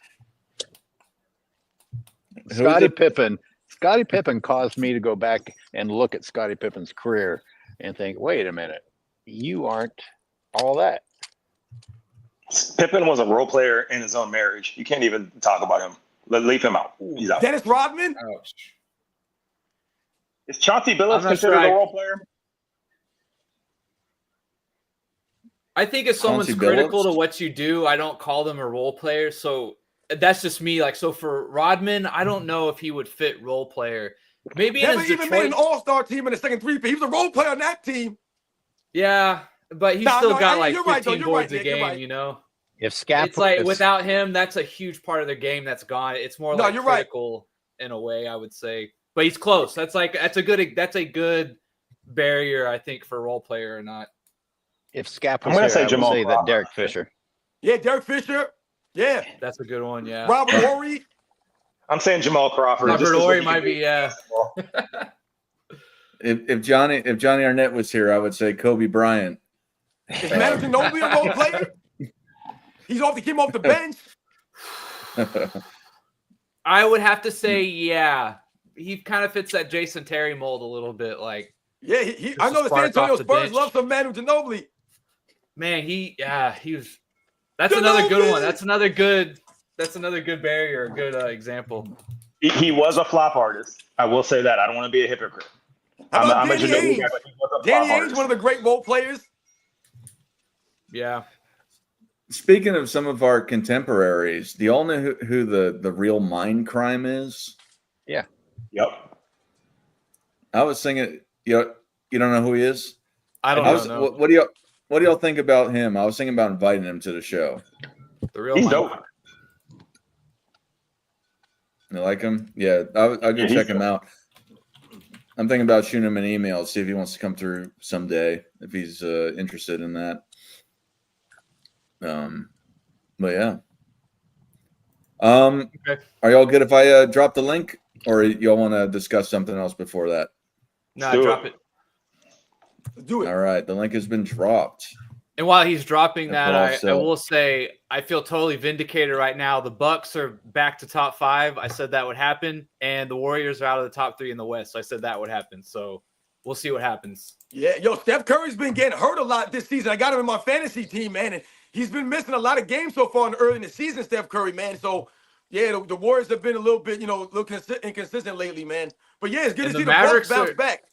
Speaker 1: Who's
Speaker 5: Scottie
Speaker 1: it?
Speaker 5: Pippen caused me to go back and look at Scottie Pippen's career and think, wait a minute, you aren't all that.
Speaker 4: Pippen was a role player in his own marriage. You can't even talk about him. Leave him out. He's out.
Speaker 3: Dennis Rodman?
Speaker 2: Ouch.
Speaker 4: Is Chauncey
Speaker 2: I'm
Speaker 4: Billups
Speaker 2: not
Speaker 4: considered
Speaker 2: sure
Speaker 4: a role player?
Speaker 2: I think if someone's
Speaker 1: Chauncey
Speaker 2: critical
Speaker 1: Billups?
Speaker 2: to what you do, I don't call them a role player. So that's just me. Like, so for Rodman, I don't know if he would fit role player. Maybe in
Speaker 3: Never
Speaker 2: his
Speaker 3: even made an all-star team in the second three. He was a role player on that team.
Speaker 2: Yeah, but he's
Speaker 3: Nah,
Speaker 2: still
Speaker 3: no,
Speaker 2: got like
Speaker 3: you're right,
Speaker 2: 15
Speaker 3: though. You're
Speaker 2: boards
Speaker 3: right,
Speaker 2: a
Speaker 3: Nick, you're
Speaker 2: game,
Speaker 3: right.
Speaker 2: you know?
Speaker 5: If Scap,
Speaker 2: It's like
Speaker 5: if-
Speaker 2: without him, that's a huge part of their game that's gone. It's more
Speaker 3: No,
Speaker 2: like
Speaker 3: you're right.
Speaker 2: critical in a way, I would say. But he's close. That's a good barrier, I think, for role player or not.
Speaker 5: if Scap
Speaker 4: I'm
Speaker 5: was
Speaker 4: gonna
Speaker 5: here,
Speaker 4: say
Speaker 5: I would
Speaker 4: Jamal
Speaker 5: say that
Speaker 4: Crawford.
Speaker 5: Derek Fisher.
Speaker 3: Yeah, Derek Fisher. Yeah.
Speaker 2: That's a good one, yeah.
Speaker 3: Robert Horry.
Speaker 4: I'm saying Jamal Crawford.
Speaker 2: Robert
Speaker 4: Just as
Speaker 2: Horry
Speaker 4: what he
Speaker 2: might
Speaker 4: can
Speaker 2: be,
Speaker 4: do.
Speaker 2: yeah.
Speaker 1: If Johnny Arnett was here, I would say Kobe Bryant.
Speaker 3: Is Manu Ginobili a role player? Came off the bench.
Speaker 2: I would have to say, yeah. He kind of fits that Jason Terry mold a little bit. Like,
Speaker 3: Yeah, I know the San
Speaker 2: spark
Speaker 3: Antonio
Speaker 2: off the
Speaker 3: Spurs
Speaker 2: bench.
Speaker 3: love some Manu Ginobili.
Speaker 2: man, he was. That's another good one.
Speaker 3: Ginobili!
Speaker 2: That's another good barrier, a good example.
Speaker 4: He was a flop artist. I will say that. I don't want to be a hypocrite.
Speaker 3: How about
Speaker 4: I'm a
Speaker 3: Danny
Speaker 4: Ginobili
Speaker 3: Ainge?
Speaker 4: guy, but he was a
Speaker 3: Danny
Speaker 4: flop
Speaker 3: Ainge,
Speaker 4: artist.
Speaker 3: one of the great role players.
Speaker 2: Yeah.
Speaker 1: Speaking of some of our contemporaries, do you all know who the real mind crime is?
Speaker 4: Yep.
Speaker 1: I was thinking, you don't know who he is?
Speaker 2: I don't know.
Speaker 1: What do y'all think about him? I was thinking about inviting him to the show.
Speaker 2: The real
Speaker 4: He's
Speaker 2: Mike-
Speaker 4: dope.
Speaker 1: You like him? Yeah, I'll go
Speaker 4: Yeah,
Speaker 1: check
Speaker 4: he's
Speaker 1: him out. I'm thinking about shooting him an email, see if he wants to come through someday, if he's interested in that. But yeah,
Speaker 2: Okay.
Speaker 1: Are y'all good if I drop the link, or y'all want to discuss something else before that?
Speaker 2: No,
Speaker 4: Do
Speaker 2: drop
Speaker 4: it.
Speaker 2: it.
Speaker 3: Do it.
Speaker 1: All right, the link has been dropped.
Speaker 2: And while he's dropping
Speaker 1: But
Speaker 2: that, I
Speaker 1: also-
Speaker 2: will say I feel totally vindicated right now. The Bucks are back to top 5. I said that would happen, and the Warriors are out of the top 3 in the West. So I said that would happen. So we'll see what happens.
Speaker 3: Yeah, yo, Steph Curry's been getting hurt a lot this season. I got him in my fantasy team, man, and he's been missing a lot of games so far early in the season, Steph Curry, man. So, yeah, the Warriors have been a little bit, a little inconsistent lately, man. But, yeah, it's good
Speaker 2: And
Speaker 3: to
Speaker 2: the
Speaker 3: see the Bucks
Speaker 2: Mavericks
Speaker 3: bounce
Speaker 2: are-
Speaker 3: back.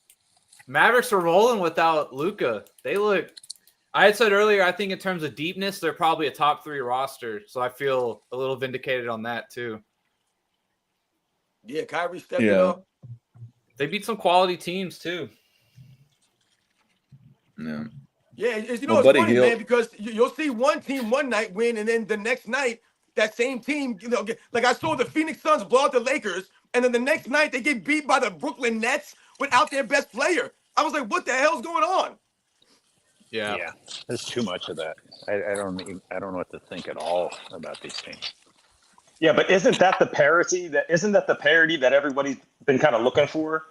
Speaker 2: Mavericks are rolling without Luka. They look. I had said earlier, I think in terms of deepness, they're probably a top 3 roster. So I feel a little vindicated on that too.
Speaker 3: Yeah, Kyrie stepped it
Speaker 1: Yeah.
Speaker 3: up.
Speaker 2: They beat some quality teams too.
Speaker 1: Yeah.
Speaker 3: Yeah, it's,
Speaker 1: Well,
Speaker 3: it's
Speaker 1: Buddy
Speaker 3: funny,
Speaker 1: Hield-
Speaker 3: man, because you'll see one team one night win, and then the next night, that same team, like I saw the Phoenix Suns blow out the Lakers, and then the next night they get beat by the Brooklyn Nets without their best player. I was like, what the hell's going on?
Speaker 2: Yeah.
Speaker 5: There's too much of that. I don't know what to think at all about these teams.
Speaker 4: Yeah, but isn't that the parity that everybody's been kind of looking for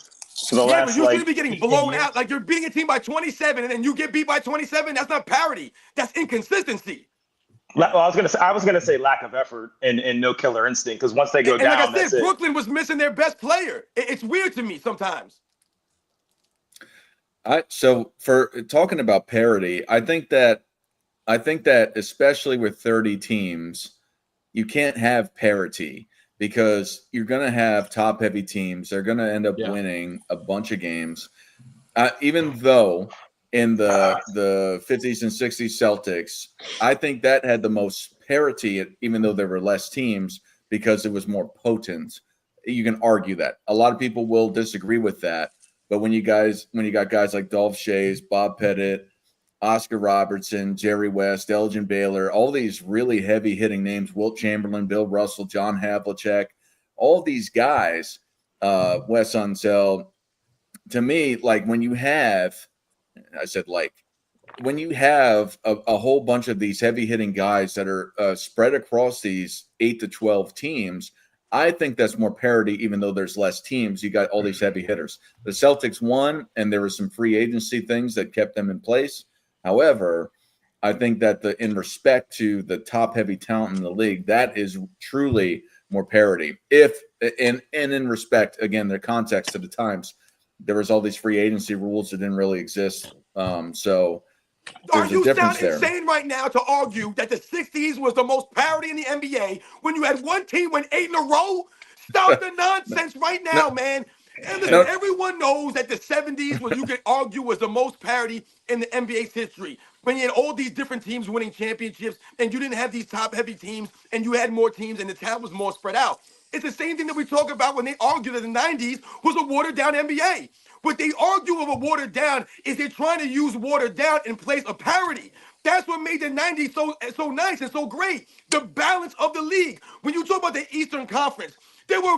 Speaker 4: the
Speaker 3: Yeah,
Speaker 4: last
Speaker 3: but you shouldn't be getting
Speaker 4: 18
Speaker 3: blown
Speaker 4: years?
Speaker 3: out. Like you're beating a team by 27, and then you get beat by 27. That's not parity. That's inconsistency.
Speaker 4: Well, I was gonna say lack of effort and no killer instinct, because once they go
Speaker 3: And
Speaker 4: down,
Speaker 3: like I
Speaker 4: that's
Speaker 3: said,
Speaker 4: it.
Speaker 3: Brooklyn was missing their best player. It's weird to me sometimes.
Speaker 1: So for talking about parity, I think that especially with 30 teams, you can't have parity because you're going to have top heavy teams. They're going to end up winning a bunch of games. Even though in the 50s and 60s Celtics, I think that had the most parity, even though there were less teams, because it was more potent. You can argue that. A lot of people will disagree with that. But when you got guys like Dolph Schayes, Bob Pettit, Oscar Robertson, Jerry West, Elgin Baylor, all these really heavy hitting names, Wilt Chamberlain, Bill Russell, John Havlicek, all these guys, Wes Unseld, to me, like when you have a whole bunch of these heavy hitting guys that are spread across these 8 to 12 teams, I think that's more parity, even though there's less teams. You got all these heavy hitters. The Celtics won, and there were some free agency things that kept them in place. However, I think that in respect to the top heavy talent in the league, that is truly more parity. And in respect, again, the context of the times, there was all these free agency rules that didn't really exist. So
Speaker 3: Are
Speaker 1: there's a
Speaker 3: you
Speaker 1: difference
Speaker 3: sound
Speaker 1: there.
Speaker 3: insane right now to argue that the 60s was the most parity in the NBA when you had one team win 8 in a row? Stop the nonsense right now, man. And listen, everyone knows that the 70s, when you could argue, was the most parity in the NBA's history. When you had all these different teams winning championships and you didn't have these top-heavy teams and you had more teams and the talent was more spread out. It's the same thing that we talk about when they argue that the 90s was a watered-down NBA. What they argue of a watered down is they're trying to use watered down in place of parity. That's what made the 90s so nice and so great. The balance of the league. When you talk about the Eastern Conference, there were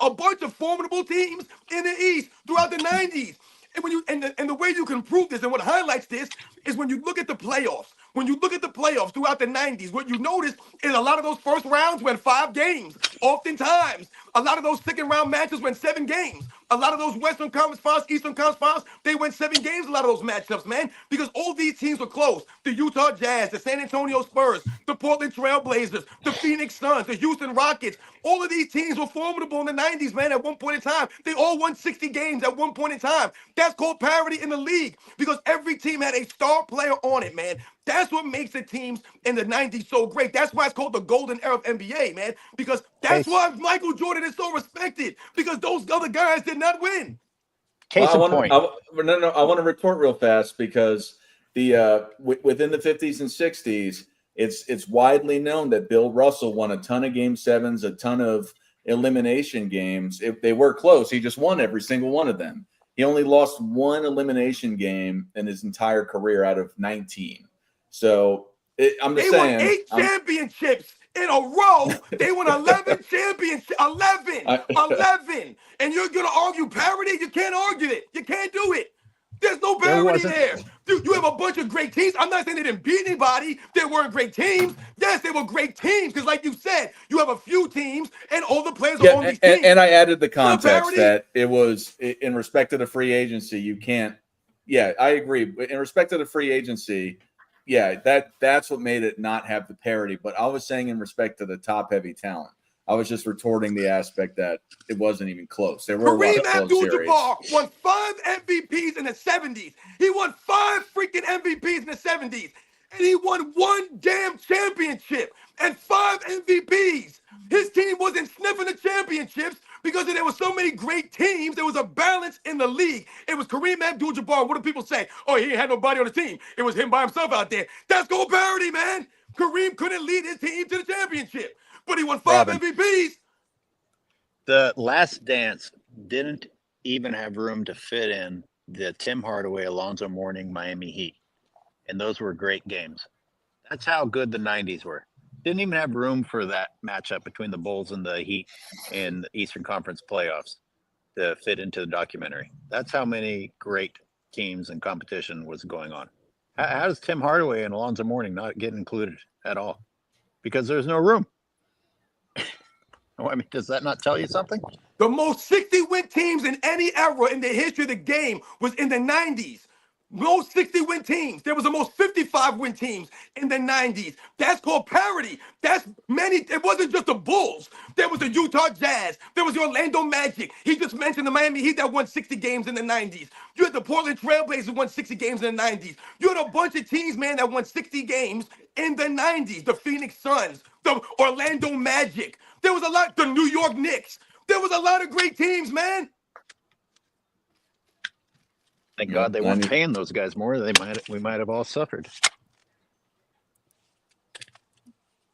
Speaker 3: a bunch of formidable teams in the East throughout the 90s. And when the way you can prove this and what highlights this is when you look at the playoffs. When you look at the playoffs throughout the 90s, what you notice is a lot of those first rounds went 5 games. Oftentimes, a lot of those second round matches went 7 games. A lot of those Western Conference Finals, Eastern Conference Finals, they went 7 games, a lot of those matchups, man, because all these teams were close. The Utah Jazz, the San Antonio Spurs, the Portland Trail Blazers, the Phoenix Suns, the Houston Rockets. All of these teams were formidable in the 90s, man, at one point in time. They all won 60 games at one point in time. That's called parity in the league because every team had a star player on it, man. That's what makes the teams in the 90s so great. That's why it's called the golden era of NBA, man, because that's why Michael Jordan is so respected, because those other guys did not win.
Speaker 5: Case in point.
Speaker 1: I want to retort real fast because within the 50s and 60s, it's widely known that Bill Russell won a ton of game 7s, a ton of elimination games. If they were close, he just won every single one of them. He only lost 1 elimination game in his entire career out of 19. So I'm just saying.
Speaker 3: They won 8 championships in a row. They won 11 championships. 11. And you're going to argue parity? You can't argue it. You can't do it. There's no parity there. You have a bunch of great teams. I'm not saying they didn't beat anybody. They weren't great teams. Yes, they were great teams because, like you said, you have a few teams and all the players are on these teams.
Speaker 1: And I added the context
Speaker 3: parity?
Speaker 1: that it was in respect to the free agency. You can't. Yeah, I agree. But in respect to the free agency, yeah, that's what made it not have the parity. But I was saying in respect to the top heavy talent. I was just retorting the aspect that it wasn't even close. There were a lot
Speaker 3: Kareem
Speaker 1: of close series.
Speaker 3: Abdul-Jabbar won 5 MVPs in the 70s. He won 5 freaking MVPs in the 70s. And he won 1 damn championship and 5 MVPs. His team wasn't sniffing the championships because there were so many great teams. There was a balance in the league. It was Kareem Abdul-Jabbar. What do people say? Oh, he ain't had nobody on the team. It was him by himself out there. That's goal parity, man. Kareem couldn't lead his team to the championship, but he won 5
Speaker 5: Robin.
Speaker 3: MVPs.
Speaker 5: The Last Dance didn't even have room to fit in the Tim Hardaway, Alonzo Mourning, Miami Heat. And those were great games. That's how good the 90s were. Didn't even have room for that matchup between the Bulls and the Heat in the Eastern Conference playoffs to fit into the documentary. That's how many great teams and competition was going on. How does Tim Hardaway and Alonzo Mourning not get included at all? Because there's no room. I mean, does that not tell you something?
Speaker 3: The most 60-win teams in any era in the history of the game was in the 90s. Most 60-win teams. There was the most 55-win teams in the 90s. That's called parity. That's many. It wasn't just the Bulls. There was the Utah Jazz. There was the Orlando Magic. He just mentioned the Miami Heat that won 60 games in the 90s. You had the Portland Trailblazers who won 60 games in the 90s. You had a bunch of teams, man, that won 60 games in the 90s. The Phoenix Suns, the Orlando Magic. There was a lot. The New York Knicks. There was a lot of great teams, man.
Speaker 5: Thank God they weren't paying those guys more. We might have all suffered.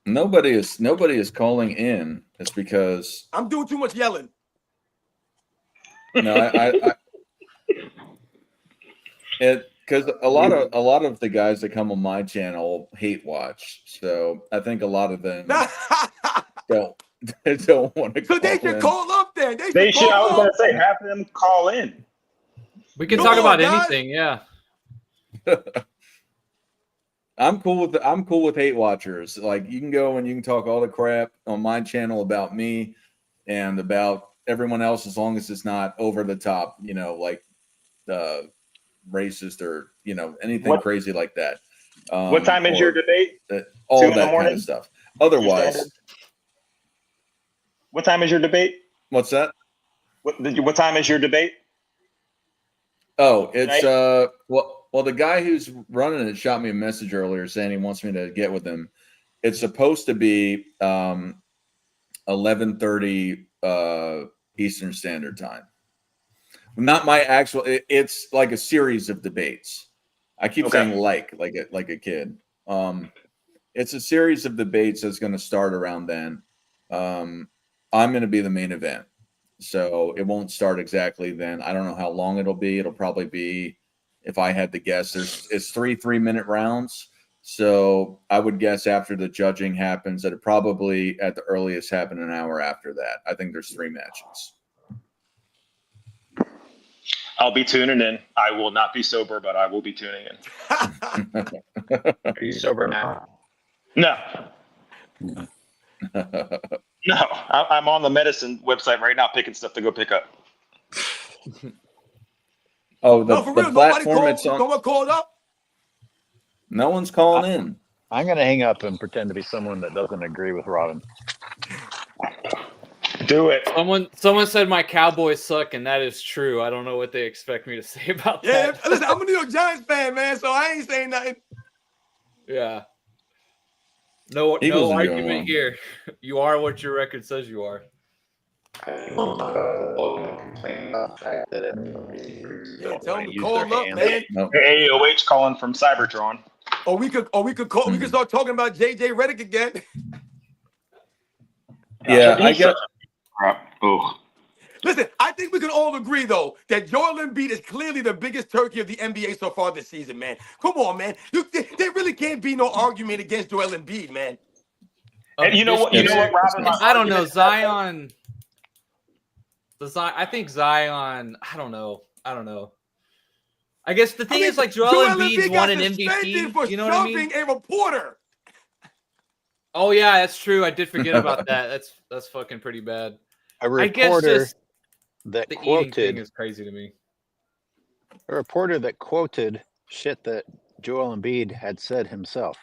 Speaker 1: Nobody is calling in. It's because
Speaker 3: I'm doing too much yelling.
Speaker 1: no, because a lot of the guys that come on my channel hate watch, so I think a lot of them don't want to.
Speaker 3: So they should call up then.
Speaker 4: They should. I was going to say, have them call in.
Speaker 2: We can talk about anything, yeah.
Speaker 1: I'm cool with hate watchers. Like, you can go and you can talk all the crap on my channel about me and about everyone else, as long as it's not over the top, like racist or anything crazy like that.
Speaker 4: What time is your debate?
Speaker 1: All that kind of stuff. Otherwise,
Speaker 4: what time is your debate?
Speaker 1: What's that?
Speaker 4: What time is your debate?
Speaker 1: Oh, it's well, the guy who's running it shot me a message earlier saying he wants me to get with him. It's supposed to be 11:30 Eastern Standard Time. Not my actual. It's like a series of debates. I keep saying like a kid. It's a series of debates that's going to start around then. I'm going to be the main event. So it won't start exactly then. I don't know how long it'll be. It'll probably be, if I had to guess, it's 3-minute rounds. So I would guess after the judging happens, that it probably at the earliest happen an hour after that. I think there's 3 matches.
Speaker 4: I'll be tuning in. I will not be sober, but I will be tuning in.
Speaker 5: Are you sober now?
Speaker 4: No. No, I'm on the medicine website right now picking stuff to go pick up.
Speaker 1: Oh,
Speaker 3: no, for real,
Speaker 1: platform it's on.
Speaker 3: No one called up?
Speaker 1: No one's calling in.
Speaker 5: I'm going to hang up and pretend to be someone that doesn't agree with Robin.
Speaker 4: Do it.
Speaker 2: Someone said my Cowboys suck, and that is true. I don't know what they expect me to say about that.
Speaker 3: Yeah, listen, I'm a New York Giants fan, man, so I ain't saying nothing.
Speaker 2: Yeah. No argument here. You are what your record says you are.
Speaker 3: Yeah, tell them to call up, man.
Speaker 1: No.
Speaker 4: AOH calling from Cybertron.
Speaker 3: Or we could call. We could start talking about JJ Redick again.
Speaker 1: Yeah, I get.
Speaker 4: Oh.
Speaker 3: Listen, I think we can all agree, though, that Joel Embiid is clearly the biggest turkey of the NBA so far this season, man. Come on, man. There really can't be no argument against Joel Embiid, man.
Speaker 4: And you know what, Robin?
Speaker 2: I don't know. Zion. I think Zion. I don't know. I guess the thing is, like, Joel Embiid's won an MVP.
Speaker 3: For
Speaker 2: You know what I mean?
Speaker 3: a reporter.
Speaker 2: Oh yeah, that's true. I did forget about that. That's fucking pretty bad.
Speaker 5: A
Speaker 2: I guess
Speaker 5: reporter
Speaker 2: just
Speaker 5: that
Speaker 2: the eating thing
Speaker 5: quoted
Speaker 2: is crazy to me.
Speaker 5: shit that Joel Embiid had said himself.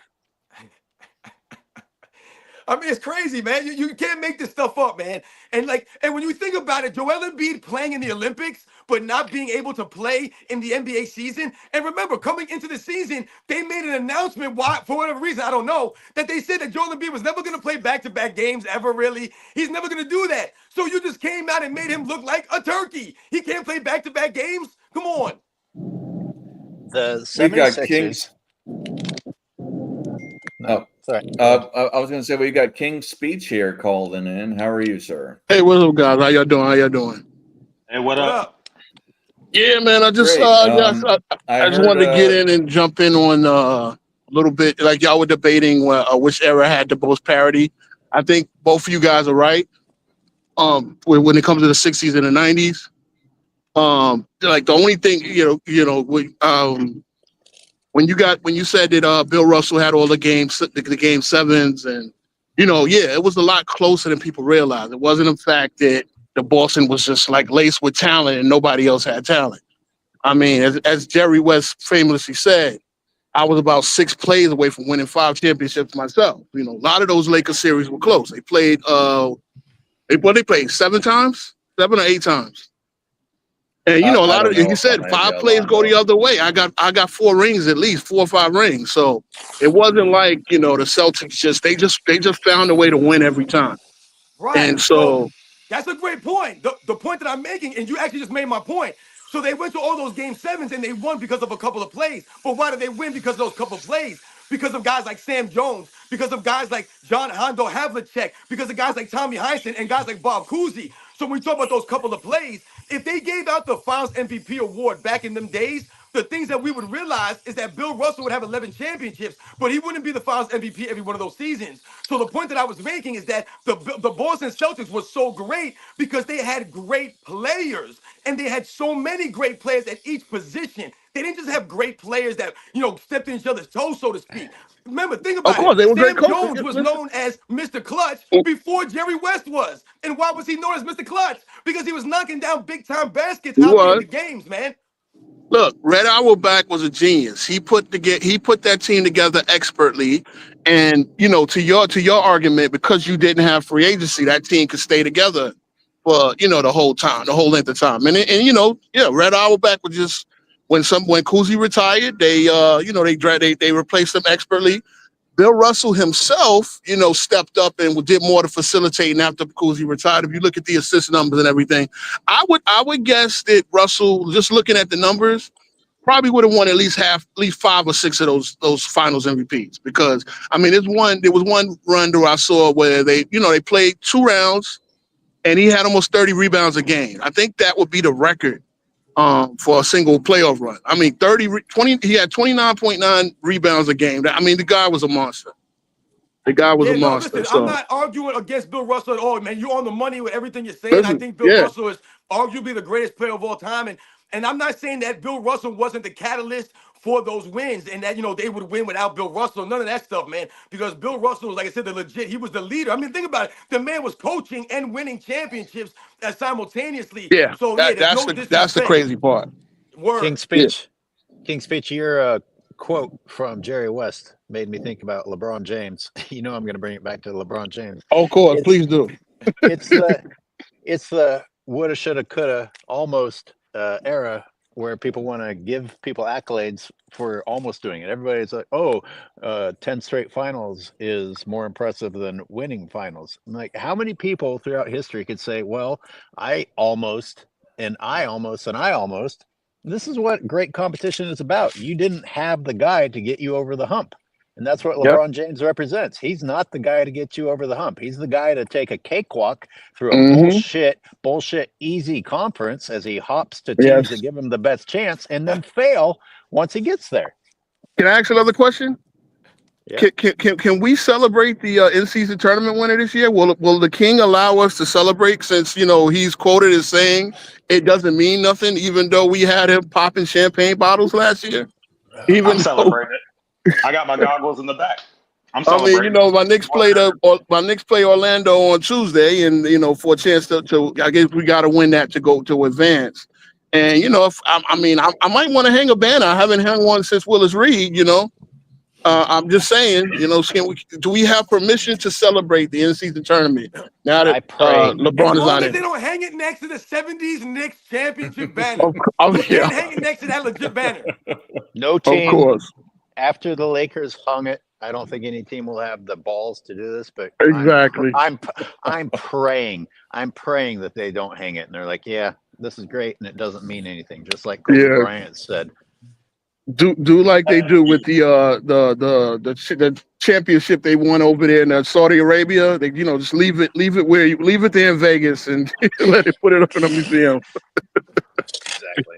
Speaker 3: I mean, it's crazy, man. You can't make this stuff up, man. And when you think about it, Joel Embiid playing in the Olympics, but not being able to play in the NBA season. And remember, coming into the season, they made an announcement, why, for whatever reason, I don't know, that they said that Joel Embiid was never going to play back-to-back games ever, really. He's never going to do that. So you just came out and made him look like a turkey. He can't play back-to-back games? Come on.
Speaker 5: The
Speaker 1: We got
Speaker 5: 76ers.
Speaker 1: Kings.
Speaker 5: No, sorry.
Speaker 1: I was going to say we got King's Speech here calling in. How are you, sir?
Speaker 6: Hey, what's up, guys? How y'all doing?
Speaker 4: Hey, what up?
Speaker 6: Yeah, man. I just
Speaker 1: Great.
Speaker 6: I just wanted to get in and jump in on a little bit. Like y'all were debating which era had the most parity. I think both of you guys are right. When it comes to the 60s and the 90s, like the only thing when you said that Bill Russell had all the game 7s, and it was a lot closer than people realized. It wasn't the fact that the Boston was just like laced with talent and nobody else had talent. I mean, as Jerry West famously said, I was about 6 plays away from winning 5 championships myself. A lot of those Lakers series were close. They played they played 7 times, 7 or 8 times. And a lot of, he said 5 plays go the other way. I got 4 rings, at least 4 or 5 rings. So it wasn't like the Celtics they just found a way to win every time.
Speaker 3: Right.
Speaker 6: And so
Speaker 3: that's a great point. The point that I'm making, and you actually just made my point. So they went to all those game 7s and they won because of a couple of plays. But why did they win? Because of those couple of plays. Because of guys like Sam Jones, because of guys like John Hondo Havlicek, because of guys like Tommy Heinsohn and guys like Bob Cousy. So when we talk about those couple of plays, if they gave out the Finals MVP award back in them days, the things that we would realize is that Bill Russell would have 11 championships, but he wouldn't be the Finals MVP every one of those seasons. So the point that I was making is that the Boston Celtics was so great because they had great players, and they had so many great players at each position. They didn't just have great players that, stepped in each other's toes, so to speak. Remember, think about it.
Speaker 6: they were great
Speaker 3: Sam
Speaker 6: coaches.
Speaker 3: Jones was known as Mr. Clutch before Jerry West was. And why was he known as Mr. Clutch? Because he was knocking down big-time baskets out there in the games, man.
Speaker 6: Look, Red Auerbach was a genius. He put that team together expertly, and to your argument, because you didn't have free agency, that team could stay together for the whole length of time. And Red Auerbach was just when Cousy retired, they replaced him expertly. Bill Russell himself, stepped up and did more to facilitate after Cousy retired. If you look at the assist numbers and everything, I would guess that Russell, just looking at the numbers, probably would have won at least 5 or 6 of those Finals MVPs. Because there was one run that I saw where they played 2 rounds, and he had almost 30 rebounds a game. I think that would be the record for a single playoff run. He had 29.9 rebounds a game. The guy was a monster. The guy was a monster.
Speaker 3: Listen,
Speaker 6: so.
Speaker 3: I'm not arguing against Bill Russell at all, man. You're on the money with everything you're saying. I think Bill Russell is arguably the greatest player of all time. And I'm not saying that Bill Russell wasn't the catalyst for those wins and that, they would win without Bill Russell. None of that stuff, man. Because Bill Russell, like I said, he was the leader. Think about it. The man was coaching and winning championships simultaneously.
Speaker 6: Yeah,
Speaker 3: so
Speaker 6: that's the crazy part.
Speaker 3: Word.
Speaker 5: King's Speech, your quote from Jerry West made me think about LeBron James. I'm going to bring it back to LeBron James.
Speaker 6: Oh, of course, please do.
Speaker 5: It's the woulda, shoulda, coulda, almost era where people want to give people accolades for almost doing it. Everybody's like, 10 straight finals is more impressive than winning finals. I'm like, how many people throughout history could say, well, I almost, and I almost, and I almost. This is what great competition is about. You didn't have the guy to get you over the hump. And that's what LeBron James represents. He's not the guy to get you over the hump. He's the guy to take a cakewalk through a bullshit easy conference as he hops to teams that give him the best chance and then fail once he gets there.
Speaker 6: Can I ask another question?
Speaker 5: Yeah.
Speaker 6: Can we celebrate the in-season tournament winner this year? Will the King allow us to celebrate, since he's quoted as saying it doesn't mean nothing, even though we had him popping champagne bottles last year? Even
Speaker 4: I'm celebrating it. I got my goggles in the back. I'm
Speaker 6: I mean,
Speaker 4: celebrating.
Speaker 6: my Knicks play Orlando on Tuesday, and for a chance to I guess we got to win that to advance. And if I might want to hang a banner. I haven't hung one since Willis Reed. I'm just saying, do we have permission to celebrate the in-season tournament now that
Speaker 5: I pray.
Speaker 6: LeBron
Speaker 3: As
Speaker 6: is
Speaker 3: long
Speaker 6: not
Speaker 3: as
Speaker 6: in?
Speaker 3: they don't hang it next to the 70s Knicks championship banner.
Speaker 6: Of
Speaker 3: You can't
Speaker 6: yeah,
Speaker 3: hang it next to that legit banner.
Speaker 5: No
Speaker 6: of
Speaker 5: team
Speaker 6: course,
Speaker 5: after the Lakers hung it. I don't think any team will have the balls to do this, but
Speaker 6: exactly.
Speaker 5: I'm praying that they don't hang it, and they're like, yeah, this is great, and it doesn't mean anything, just like Kobe
Speaker 6: Yeah.
Speaker 5: Bryant said.
Speaker 6: Do like they do with the championship they won over there in Saudi Arabia. They just leave it there in Vegas and let it put it up in a museum.
Speaker 5: Exactly.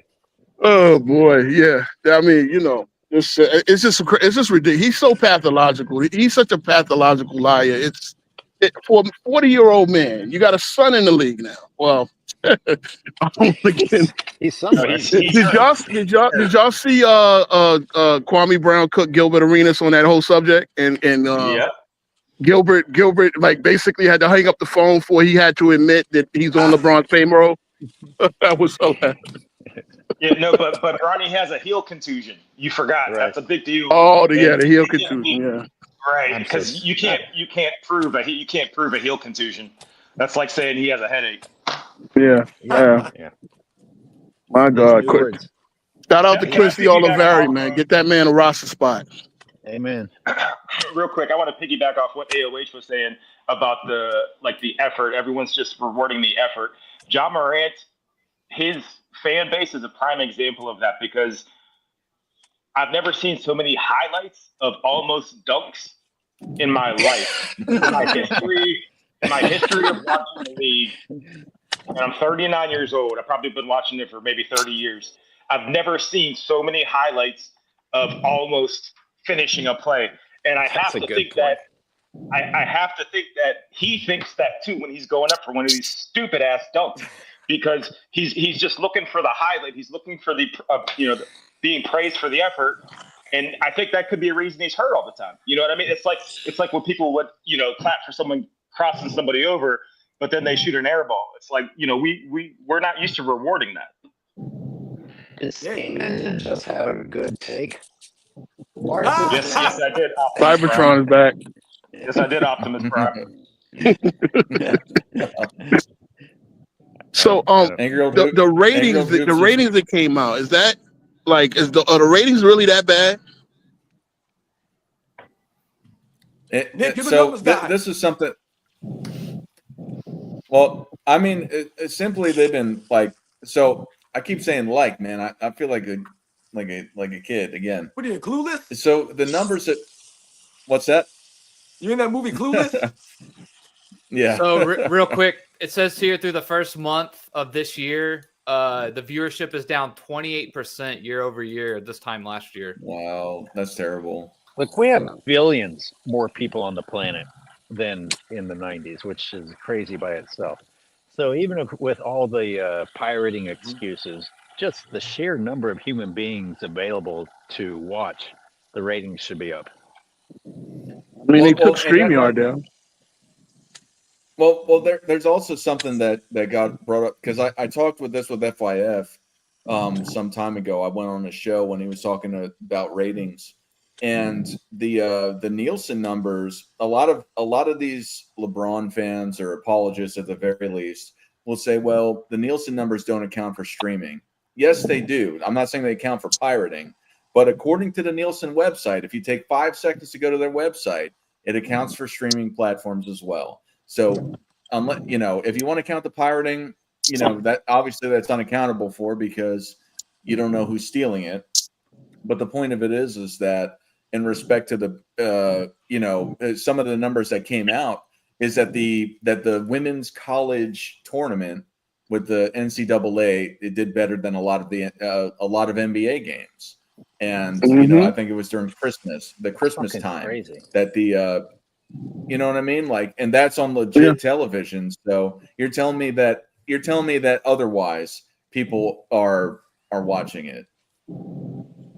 Speaker 6: Oh boy, yeah. I mean, it's just ridiculous. He's so pathological. He's such a pathological liar. For a 40-year-old man. You got a son in the league now. Well, again,
Speaker 5: He's somewhere.
Speaker 6: did y'all see Kwame Brown cook Gilbert Arenas on that whole subject? And
Speaker 4: Yep.
Speaker 6: Gilbert like basically had to hang up the phone before he had to admit that he's on LeBron's payroll. That was so bad.
Speaker 4: Yeah, no, but Ronnie has a heel contusion. You forgot.
Speaker 5: Right.
Speaker 4: That's a big deal.
Speaker 6: Oh, the heel
Speaker 4: And-
Speaker 6: contusion. Yeah.
Speaker 4: Right,
Speaker 5: I'm
Speaker 4: because
Speaker 5: so-
Speaker 4: you can't prove a heel contusion. That's like saying he has a headache.
Speaker 6: Yeah.
Speaker 5: Yeah.
Speaker 6: My God.
Speaker 5: New words.
Speaker 6: Shout out to
Speaker 4: Yeah,
Speaker 6: Quincy
Speaker 4: piggyback
Speaker 6: Olivari,
Speaker 4: off,
Speaker 6: man. Get that man a roster spot.
Speaker 5: Amen.
Speaker 4: Real quick, I want to piggyback off what AOH was saying about the effort. Everyone's just rewarding the effort. Ja Morant, his fan base is a prime example of that, because I've never seen so many highlights of almost dunks in my life. In my history of watching the league, and I'm 39 years old. I've probably been watching it for maybe 30 years. I've never seen so many highlights of almost finishing a play. And I have to think that I have to think that he thinks that too when he's going up for one of these stupid ass dunks, because he's just looking for the highlight. He's looking for the being praised for the effort. And I think that could be a reason he's hurt all the time. You know what I mean? It's like when people would, clap for someone crossing somebody over, but then they shoot an air ball. It's like, we're not used to rewarding that.
Speaker 5: This Amen just had a good take.
Speaker 4: Yes, I did.
Speaker 6: Cybertron is back.
Speaker 4: Yes, I did, Optimus Prime.
Speaker 6: So the ratings that came out, is that are the ratings really that bad?
Speaker 3: Nick, give the
Speaker 1: So
Speaker 3: numbers, guy.
Speaker 1: this is something. Well, I mean, simply they've been like. So I keep saying man. I feel like a kid again.
Speaker 3: What are you, Clueless?
Speaker 1: So the numbers that. What's that?
Speaker 3: You in that movie Clueless?
Speaker 1: Yeah.
Speaker 2: So real quick, it says here through the first month of this year, the viewership is down 28% year over year this time last year.
Speaker 1: Wow, that's terrible.
Speaker 5: Look, we have billions more people on the planet than in the 90s, which is crazy by itself. So even with all the pirating excuses, just the sheer number of human beings available to watch, the ratings should be up.
Speaker 6: I mean, they took StreamYard down.
Speaker 1: Well, there's also something that got brought up, because I talked with FYF some time ago. I went on a show when he was talking about ratings, and the Nielsen numbers. A lot of these LeBron fans or apologists at the very least will say, well, the Nielsen numbers don't account for streaming. Yes, they do. I'm not saying they account for pirating, but according to the Nielsen website, if you take 5 seconds to go to their website, it accounts for streaming platforms as well. So, if you want to count the pirating, that obviously that's unaccountable for, because you don't know who's stealing it. But the point of it is that in respect to the, some of the numbers that came out is that the women's college tournament with the NCAA, it did better than a lot of NBA games. And
Speaker 6: Mhm.
Speaker 1: I think it was during the Christmas
Speaker 5: Fucking
Speaker 1: time
Speaker 5: crazy.
Speaker 1: that you know what I mean? Like, and that's on legit
Speaker 6: Yeah.
Speaker 1: television. So you're telling me that otherwise people are watching it.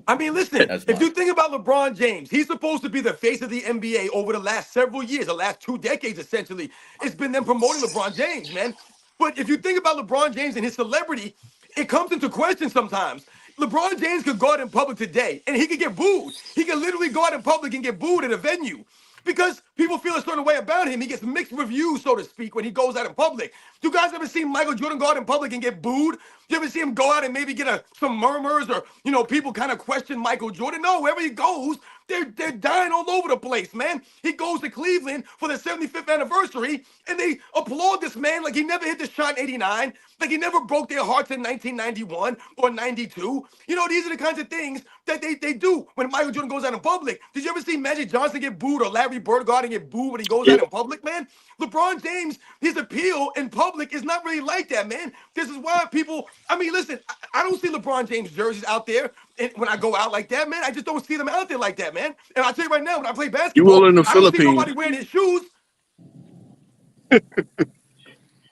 Speaker 3: I mean, listen,
Speaker 1: That's
Speaker 3: if
Speaker 1: my
Speaker 3: you think about LeBron James, he's supposed to be the face of the NBA over the last several years, the last 2 decades, essentially. It's been them promoting LeBron James, man. But if you think about LeBron James and his celebrity, it comes into question sometimes. LeBron James could go out in public today and he could get booed. He could literally go out in public and get booed at a venue because people feel a certain way about him. He gets mixed reviews, so to speak, when he goes out in public. You guys ever seen Michael Jordan go out in public and get booed? You ever see him go out and maybe get some murmurs or, people kind of question Michael Jordan? No, wherever he goes, they're dying all over the place, man. He goes to Cleveland for the 75th anniversary, and they applaud this man like he never hit the shot in 89, like he never broke their hearts in 1991 or 92. These are the kinds of things that they do when Michael Jordan goes out in public. Did you ever see Magic Johnson get booed or Larry Bird go out and get booed when he goes out in public, man? LeBron James, his appeal in public is not really like that, man. This is why people, listen, I don't see LeBron James jerseys out there when I go out like that, man. I just don't see them out there like that, man. And I'll tell you right now, when I play
Speaker 6: You
Speaker 3: basketball,
Speaker 6: will in the
Speaker 3: I don't see
Speaker 6: Philippines.
Speaker 3: nobody wearing his shoes.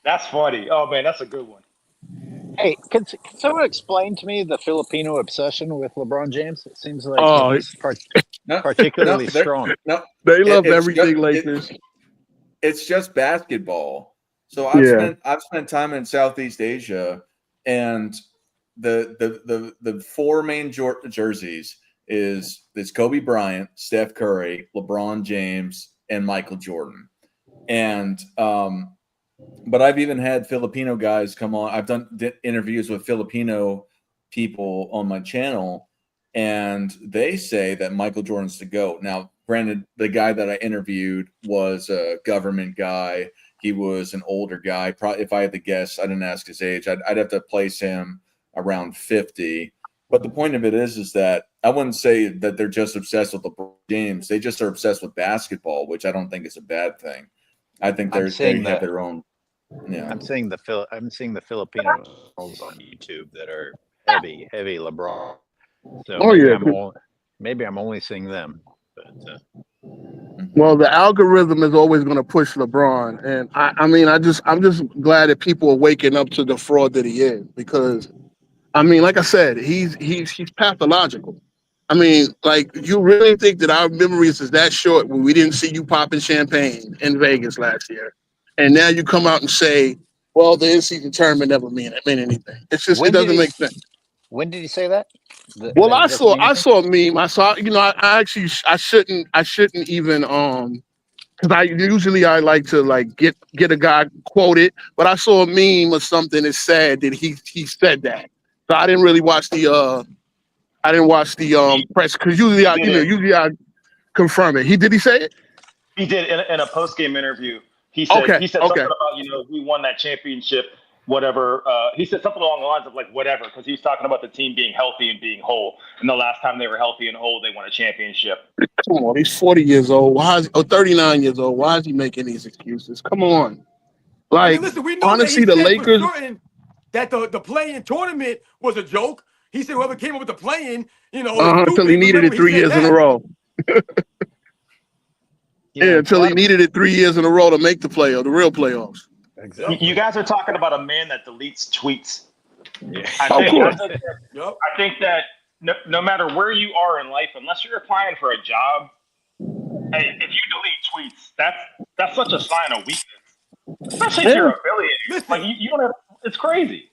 Speaker 4: That's funny. Oh man, that's a good one.
Speaker 5: Hey, can someone explain to me the Filipino obsession with LeBron James? It seems like
Speaker 6: Oh,
Speaker 5: it's
Speaker 1: no,
Speaker 5: particularly
Speaker 1: no, they're-
Speaker 5: strong.
Speaker 1: No,
Speaker 6: They love
Speaker 1: it's
Speaker 6: everything
Speaker 1: just-
Speaker 6: Lakers.
Speaker 1: it's just basketball. So
Speaker 6: Yeah.
Speaker 1: I've spent time in Southeast Asia, and the four main jerseys is Kobe Bryant, Steph Curry, LeBron James, and Michael Jordan. And but I've even had Filipino guys come on. I've done interviews with Filipino people on my channel, and they say that Michael Jordan's the GOAT. Now, granted, the guy that I interviewed was a government guy. He was an older guy. Probably, if I had to guess, I didn't ask his age. I'd have to place him around 50. But the point of it is that I wouldn't say that they're just obsessed with LeBron James. They just are obsessed with basketball, which I don't think is a bad thing. I think they have their own. Yeah,
Speaker 5: I'm seeing the Filipinos on YouTube that are heavy LeBron. So maybe I'm only seeing them. But,
Speaker 6: Well, the algorithm is always going to push LeBron, and I'm just glad that people are waking up to the fraud that he is, because, like I said, he's pathological. Like, you really think that our memories is that short when we didn't see you popping champagne in Vegas last year, and now you come out and say, well, the in-season tournament never meant anything. It's just, it doesn't make sense.
Speaker 5: when did he say that?
Speaker 6: Well, I saw a meme. I saw, I shouldn't even, because I like to get a guy quoted, but I saw a meme or something that said that he said that. So I didn't really watch the press, because usually I confirm it. Did he say it?
Speaker 4: He did in a post game interview. He said something about we won that championship, whatever. He said something along the lines of whatever, because he was talking about the team being healthy and being whole. And the last time they were healthy and whole, they won a championship.
Speaker 6: Come on, he's 40 years old. 39 years old. Why is he making these excuses? Come on.
Speaker 3: Listen, we know
Speaker 6: honestly,
Speaker 3: that
Speaker 6: the Lakers.
Speaker 3: For certain that the play-in tournament was a joke. He said whoever came up with the play-in,
Speaker 6: until he needed it 3 years in a row. Yeah, until he needed it 3 years in a row to make the real playoffs.
Speaker 3: Exactly.
Speaker 4: You guys are talking about a man that deletes tweets.
Speaker 5: Yeah.
Speaker 4: I think that no matter where you are in life, unless you're applying for a job, hey, if you delete tweets, that's such a sign of weakness. Especially if you're affiliated. You don't have. It's crazy.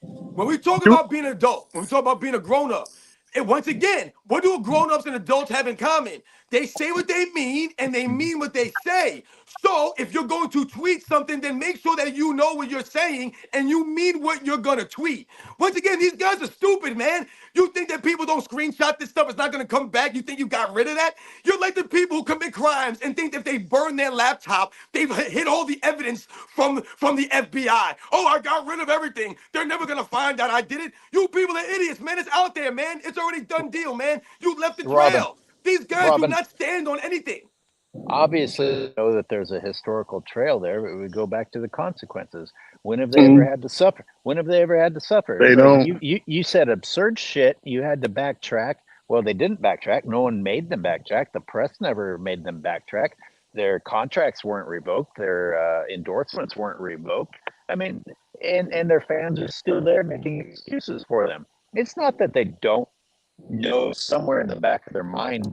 Speaker 3: When we talk about being an adult, when we talk about being a grown-up, and once again, what do grown-ups and adults have in common? They say what they mean, and they mean what they say. So if you're going to tweet something, then make sure that you know what you're saying and you mean what you're going to tweet. Once again, these guys are stupid, man. You think that people don't screenshot this stuff, it's not going to come back? You think you got rid of that? You're like the people who commit crimes and think that if they burn their laptop, they've hid all the evidence from the FBI. Oh, I got rid of everything. They're never going to find out I did it. You people are idiots, man. It's out there, man. It's already done deal, man. You left the trail. These guys do not stand on anything.
Speaker 5: Obviously, we know that there's a historical trail there, but we go back to the consequences. When have they ever had to suffer? When have they ever had to suffer?
Speaker 6: They
Speaker 5: It's like
Speaker 6: don't.
Speaker 5: you said absurd shit. You had to backtrack. Well, they didn't backtrack. No one made them backtrack. The press never made them backtrack. Their contracts weren't revoked. Their endorsements weren't revoked. I mean, and their fans are still there making excuses for them. It's not that they don't know somewhere in the back of their mind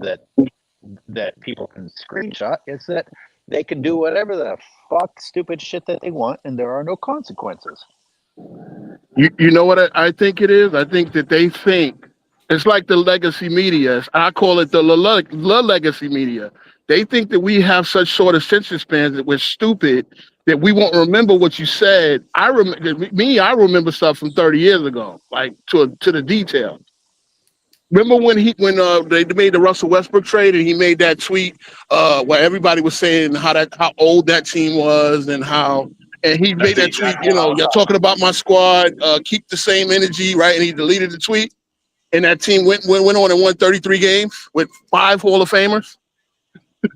Speaker 5: that people can screenshot. It's that they can do whatever the fuck stupid shit that they want, and there are no consequences.
Speaker 6: You know what I think it is? I think that they think it's like the legacy media. I call it the legacy media. They think that we have such short attention spans that we're stupid that we won't remember what you said. I remember stuff from 30 years ago, like to the detail. Remember when they made the Russell Westbrook trade and he made that tweet where everybody was saying how old that team was and he made that tweet, you're talking about my squad, keep the same energy, right? And he deleted the tweet, and that team went on and won 33 games with 5 Hall of Famers.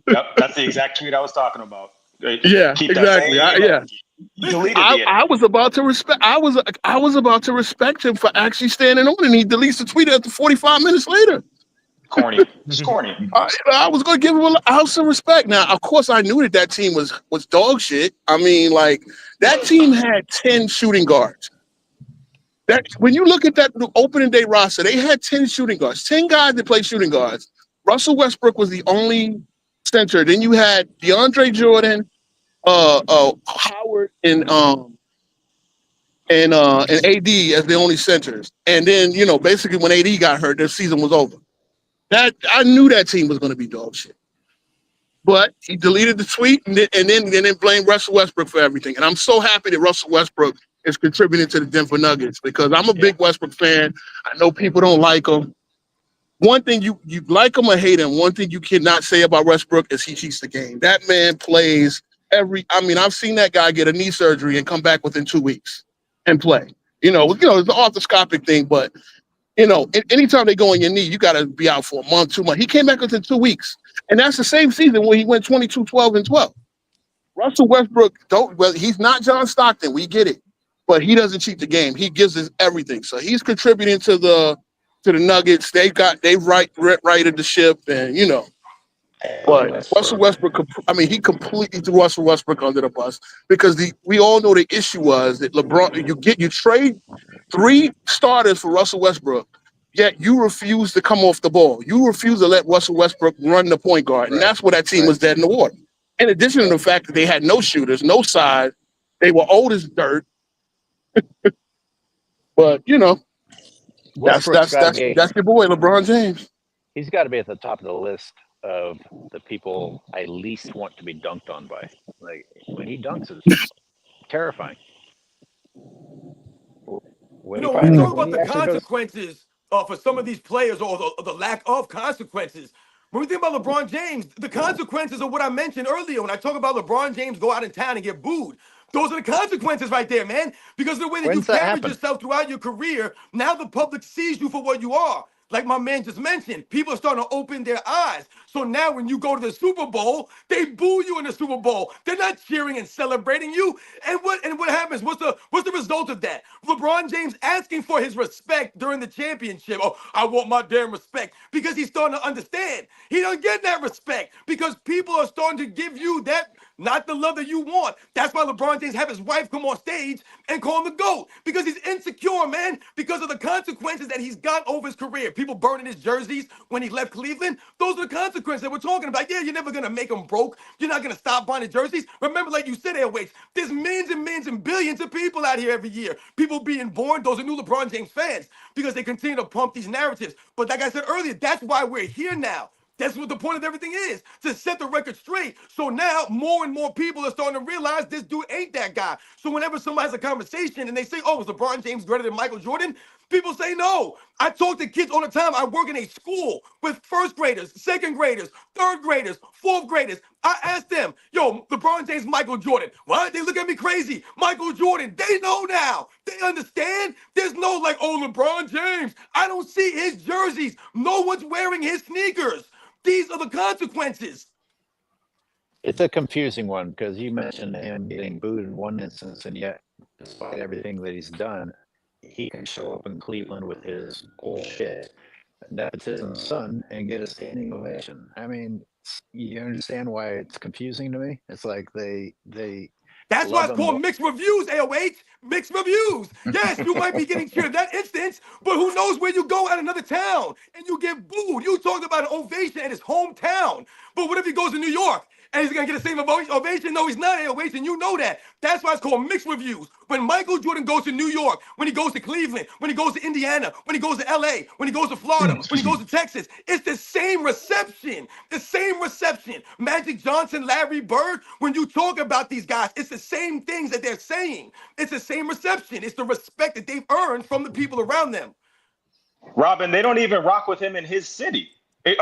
Speaker 4: Yep, that's the exact tweet I was talking about.
Speaker 6: Yeah, exactly. I was about to respect. I was about to respect him for actually standing on it, and he deletes the tweet after 45 minutes later.
Speaker 4: Corny. It's corny.
Speaker 6: I was going to give him a house of respect. Now, of course, I knew that team was dog shit. I mean, like, that team had 10 shooting guards. When you look at that opening day roster, they had 10 shooting guards, 10 guys that play shooting guards. Russell Westbrook was the only center. Then you had DeAndre Jordan, Howard, and AD as the only centers. And then, basically when AD got hurt, their season was over. That I knew that team was going to be dog shit. But he deleted the tweet and then blamed Russell Westbrook for everything. And I'm so happy that Russell Westbrook is contributing to the Denver Nuggets because I'm a big Westbrook fan. I know people don't like him. One thing you like him or hate him, one thing you cannot say about Westbrook is he cheats the game. That man plays I've seen that guy get a knee surgery and come back within 2 weeks and play. It's an arthroscopic thing, but anytime they go on your knee, you got to be out for a month, 2 months. He came back within 2 weeks. And that's the same season when he went 22, 12, and 12. Russell Westbrook, he's not John Stockton. We get it. But he doesn't cheat the game. He gives us everything. So he's contributing to the Nuggets. They righted the ship and, But Russell Westbrook, he completely threw Russell Westbrook under the bus because we all know the issue was that LeBron, you trade 3 starters for Russell Westbrook, yet you refuse to come off the ball. You refuse to let Russell Westbrook run the point guard, and that's where that team was dead in the water. In addition to the fact that they had no shooters, no size, they were old as dirt. But that's your boy LeBron James.
Speaker 5: He's got to be at the top of the list of the people I least want to be dunked on by. Like when he dunks, it's terrifying.
Speaker 3: When you talk about the consequences for some of these players or the lack of consequences, when we think about LeBron James, the consequences of what I mentioned earlier when I talk about LeBron James go out in town and get booed. Those are the consequences right there, man. Because of the way that you carried yourself throughout your career, now the public sees you for what you are. Like my man just mentioned, people are starting to open their eyes. So now when you go to the Super Bowl, they boo you in the Super Bowl. They're not cheering and celebrating you. And what happens? What's the result of that? LeBron James asking for his respect during the championship. Oh, I want my damn respect. Because he's starting to understand. He don't get that respect because people are starting to give you that, not the love that you want. That's why LeBron James have his wife come on stage and call him the GOAT. Because he's insecure, man. Because of the consequences that he's got over his career. People burning his jerseys when he left Cleveland. Those are the consequences that we're talking about. Yeah, you're never going to make him broke. You're not going to stop buying the jerseys. Remember, like you said, Airways, there's millions and millions and billions of people out here every year. People being born, those are new LeBron James fans because they continue to pump these narratives. But like I said earlier, that's why we're here now. That's what the point of everything is, to set the record straight. So now more and more people are starting to realize this dude ain't that guy. So whenever somebody has a conversation and they say, oh, is LeBron James greater than Michael Jordan? People say no. I talk to kids all the time. I work in a school with first graders, second graders, third graders, fourth graders. I ask them, yo, LeBron James, Michael Jordan. What? They look at me crazy. Michael Jordan. They know now. They understand. There's no like, oh, LeBron James. I don't see his jerseys. No one's wearing his sneakers. These are the consequences.
Speaker 5: It's a confusing one because you mentioned him getting booed in one instance, and yet, despite everything that he's done, he can show up in Cleveland with his bullshit nepotism son and get a standing ovation. I mean, you understand why it's confusing to me? It's like they
Speaker 3: That's why
Speaker 5: love
Speaker 3: it's
Speaker 5: him.
Speaker 3: called mixed reviews, AOH. Mixed reviews. Yes, you might be getting cheered in that instance, but who knows where you go at another town and you get booed. You talked about an ovation at his hometown. But what if he goes to New York and he's going to get the same ovation? No, he's not AOH, and you know that. That's why it's called mixed reviews. When Michael Jordan goes to New York, when he goes to Cleveland, when he goes to Indiana, when he goes to LA, when he goes to Florida, when he goes to Texas, it's the same reception. The same reception. Magic Johnson, Larry Bird, when you talk about these guys, it's the same things that they're saying. It's the same reception. It's the respect that they've earned from the people around them.
Speaker 4: Robin, they don't even rock with him in his city.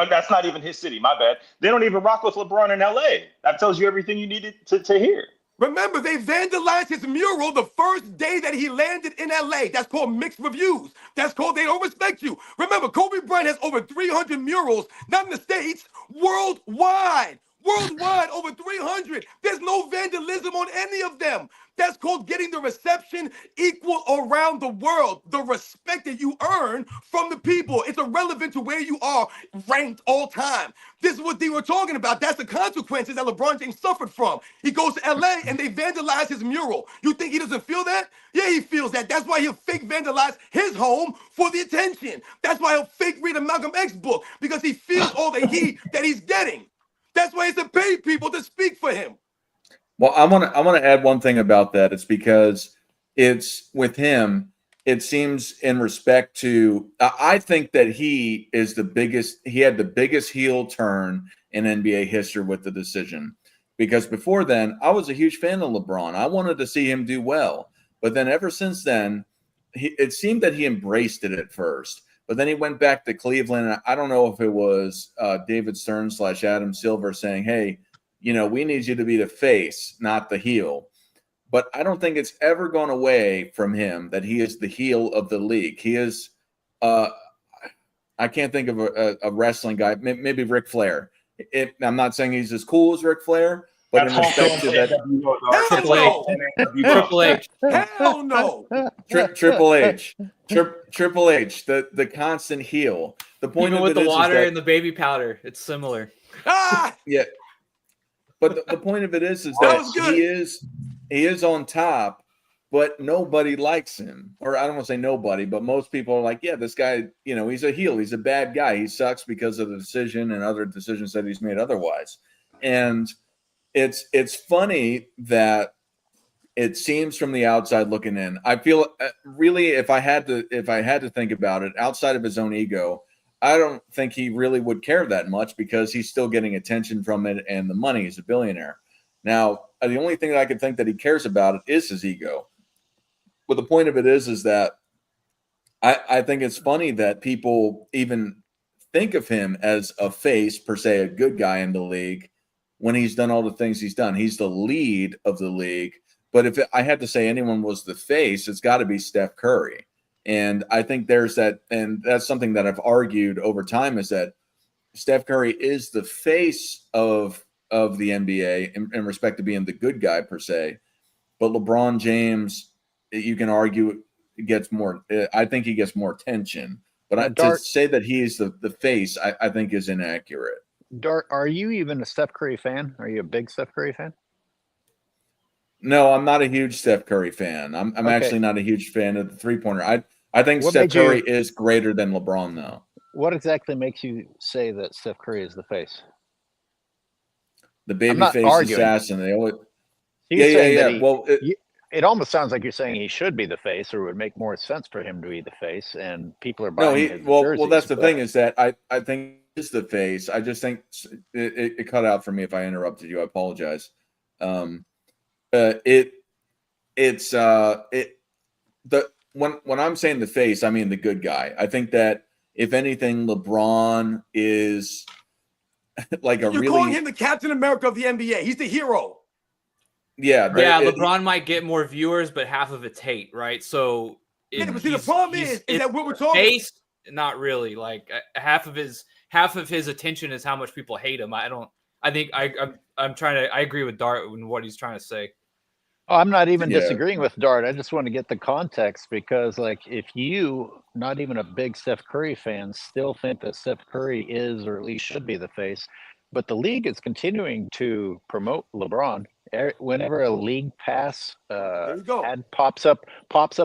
Speaker 4: That's not even his city, my bad. They don't even rock with LeBron in LA. That tells you everything you needed to hear.
Speaker 3: Remember, they vandalized his mural the first day that he landed in LA. That's called mixed reviews. That's called they don't respect you. Remember, Kobe Bryant has over 300 murals, not in the States, worldwide. Worldwide, over 300. There's no vandalism on any of them. That's called getting the reception equal around the world. The respect that you earn from the people. It's irrelevant to where you are ranked all time. This is what they were talking about. That's the consequences that LeBron James suffered from. He goes to LA and they vandalize his mural. You think he doesn't feel that? Yeah, he feels that. That's why he'll fake vandalize his home for the attention. That's why he'll fake read a Malcolm X book, because he feels all the heat that he's getting. That's why he's to pay people to speak for him.
Speaker 1: Well, I want to add one thing about that. It's because it's with him. It seems in respect to, I think that he is the biggest. He had the biggest heel turn in NBA history with the decision. Because before then, I was a huge fan of LeBron. I wanted to see him do well. But then ever since then, it seemed that he embraced it at first. But then he went back to Cleveland. I don't know if it was David Stern / Adam Silver saying, hey, you know, we need you to be the face, not the heel. But I don't think it's ever gone away from him that he is the heel of the league. He is, I can't think of a wrestling guy, maybe Ric Flair. I'm not saying he's as cool as Ric Flair, but in respect to that,
Speaker 2: Triple H.
Speaker 3: Hell no.
Speaker 1: Triple H, Triple H, the constant heel. The point
Speaker 2: Even
Speaker 1: of
Speaker 2: with
Speaker 1: it
Speaker 2: the
Speaker 1: is
Speaker 2: water
Speaker 1: that,
Speaker 2: and the baby powder, it's similar.
Speaker 3: Ah!
Speaker 1: yeah. But the point of it is
Speaker 3: That
Speaker 1: that
Speaker 3: was good.
Speaker 1: he is on top, but nobody likes him. Or I don't want to say nobody, but most people are like, yeah, this guy, you know, he's a heel. He's a bad guy. He sucks because of the decision and other decisions that he's made otherwise. And it's funny that it seems from the outside looking in. I feel really, if I had to think about it, outside of his own ego, I don't think he really would care that much because he's still getting attention from it and the money. He's a billionaire. Now, the only thing that I could think that he cares about is his ego. But the point of it is that I think it's funny that people even think of him as a face, per se, a good guy in the league, when he's done all the things he's done. He's the lead of the league. But if I had to say anyone was the face, it's got to be Steph Curry. And I think there's that, and that's something that I've argued over time, is that Steph Curry is the face of the NBA in respect to being the good guy, per se. But LeBron James, you can argue, gets more. I think he gets more attention. But to say that he is the face, I think is inaccurate.
Speaker 5: Dart, are you even a Steph Curry fan? Are you a big Steph Curry fan?
Speaker 1: No, I'm not a huge Steph Curry fan. I'm
Speaker 5: Okay.
Speaker 1: actually not a huge fan of the three-pointer. I think
Speaker 5: What
Speaker 1: Steph
Speaker 5: made you-
Speaker 1: Curry is greater than LeBron, though.
Speaker 5: What exactly makes you say that Steph Curry is the face?
Speaker 1: The
Speaker 5: not
Speaker 1: babyface
Speaker 5: arguing.
Speaker 1: assassin. They always,
Speaker 5: You're saying that
Speaker 1: Well,
Speaker 5: it almost sounds like you're saying he should be the face, or it would make more sense for him to be the face, and people are
Speaker 1: no,
Speaker 5: buying his
Speaker 1: well,
Speaker 5: jerseys,
Speaker 1: that's the
Speaker 5: but-
Speaker 1: thing, is that I think he's the face. I just think it cut out for me if I interrupted you. I apologize. When I'm saying the face, I mean the good guy. I think that if anything, LeBron is like a
Speaker 3: You're
Speaker 1: really,
Speaker 3: calling him the Captain America of the NBA. He's the hero.
Speaker 1: yeah.
Speaker 2: LeBron might get more viewers, but half of it's hate, right? So
Speaker 3: Yeah, but see, the problem is that what we're talking
Speaker 2: face, not really. Like half of his attention is how much people hate him. I think I agree with Dart in what he's trying to say.
Speaker 5: Oh, I'm not even
Speaker 1: Yeah.
Speaker 5: disagreeing with Dart. I just want to get the context because, like, if you, not even a big Steph Curry fan, still think that Steph Curry is or at least should be the face, but the league is continuing to promote LeBron. Whenever a league pass
Speaker 3: There you go.
Speaker 5: ad pops up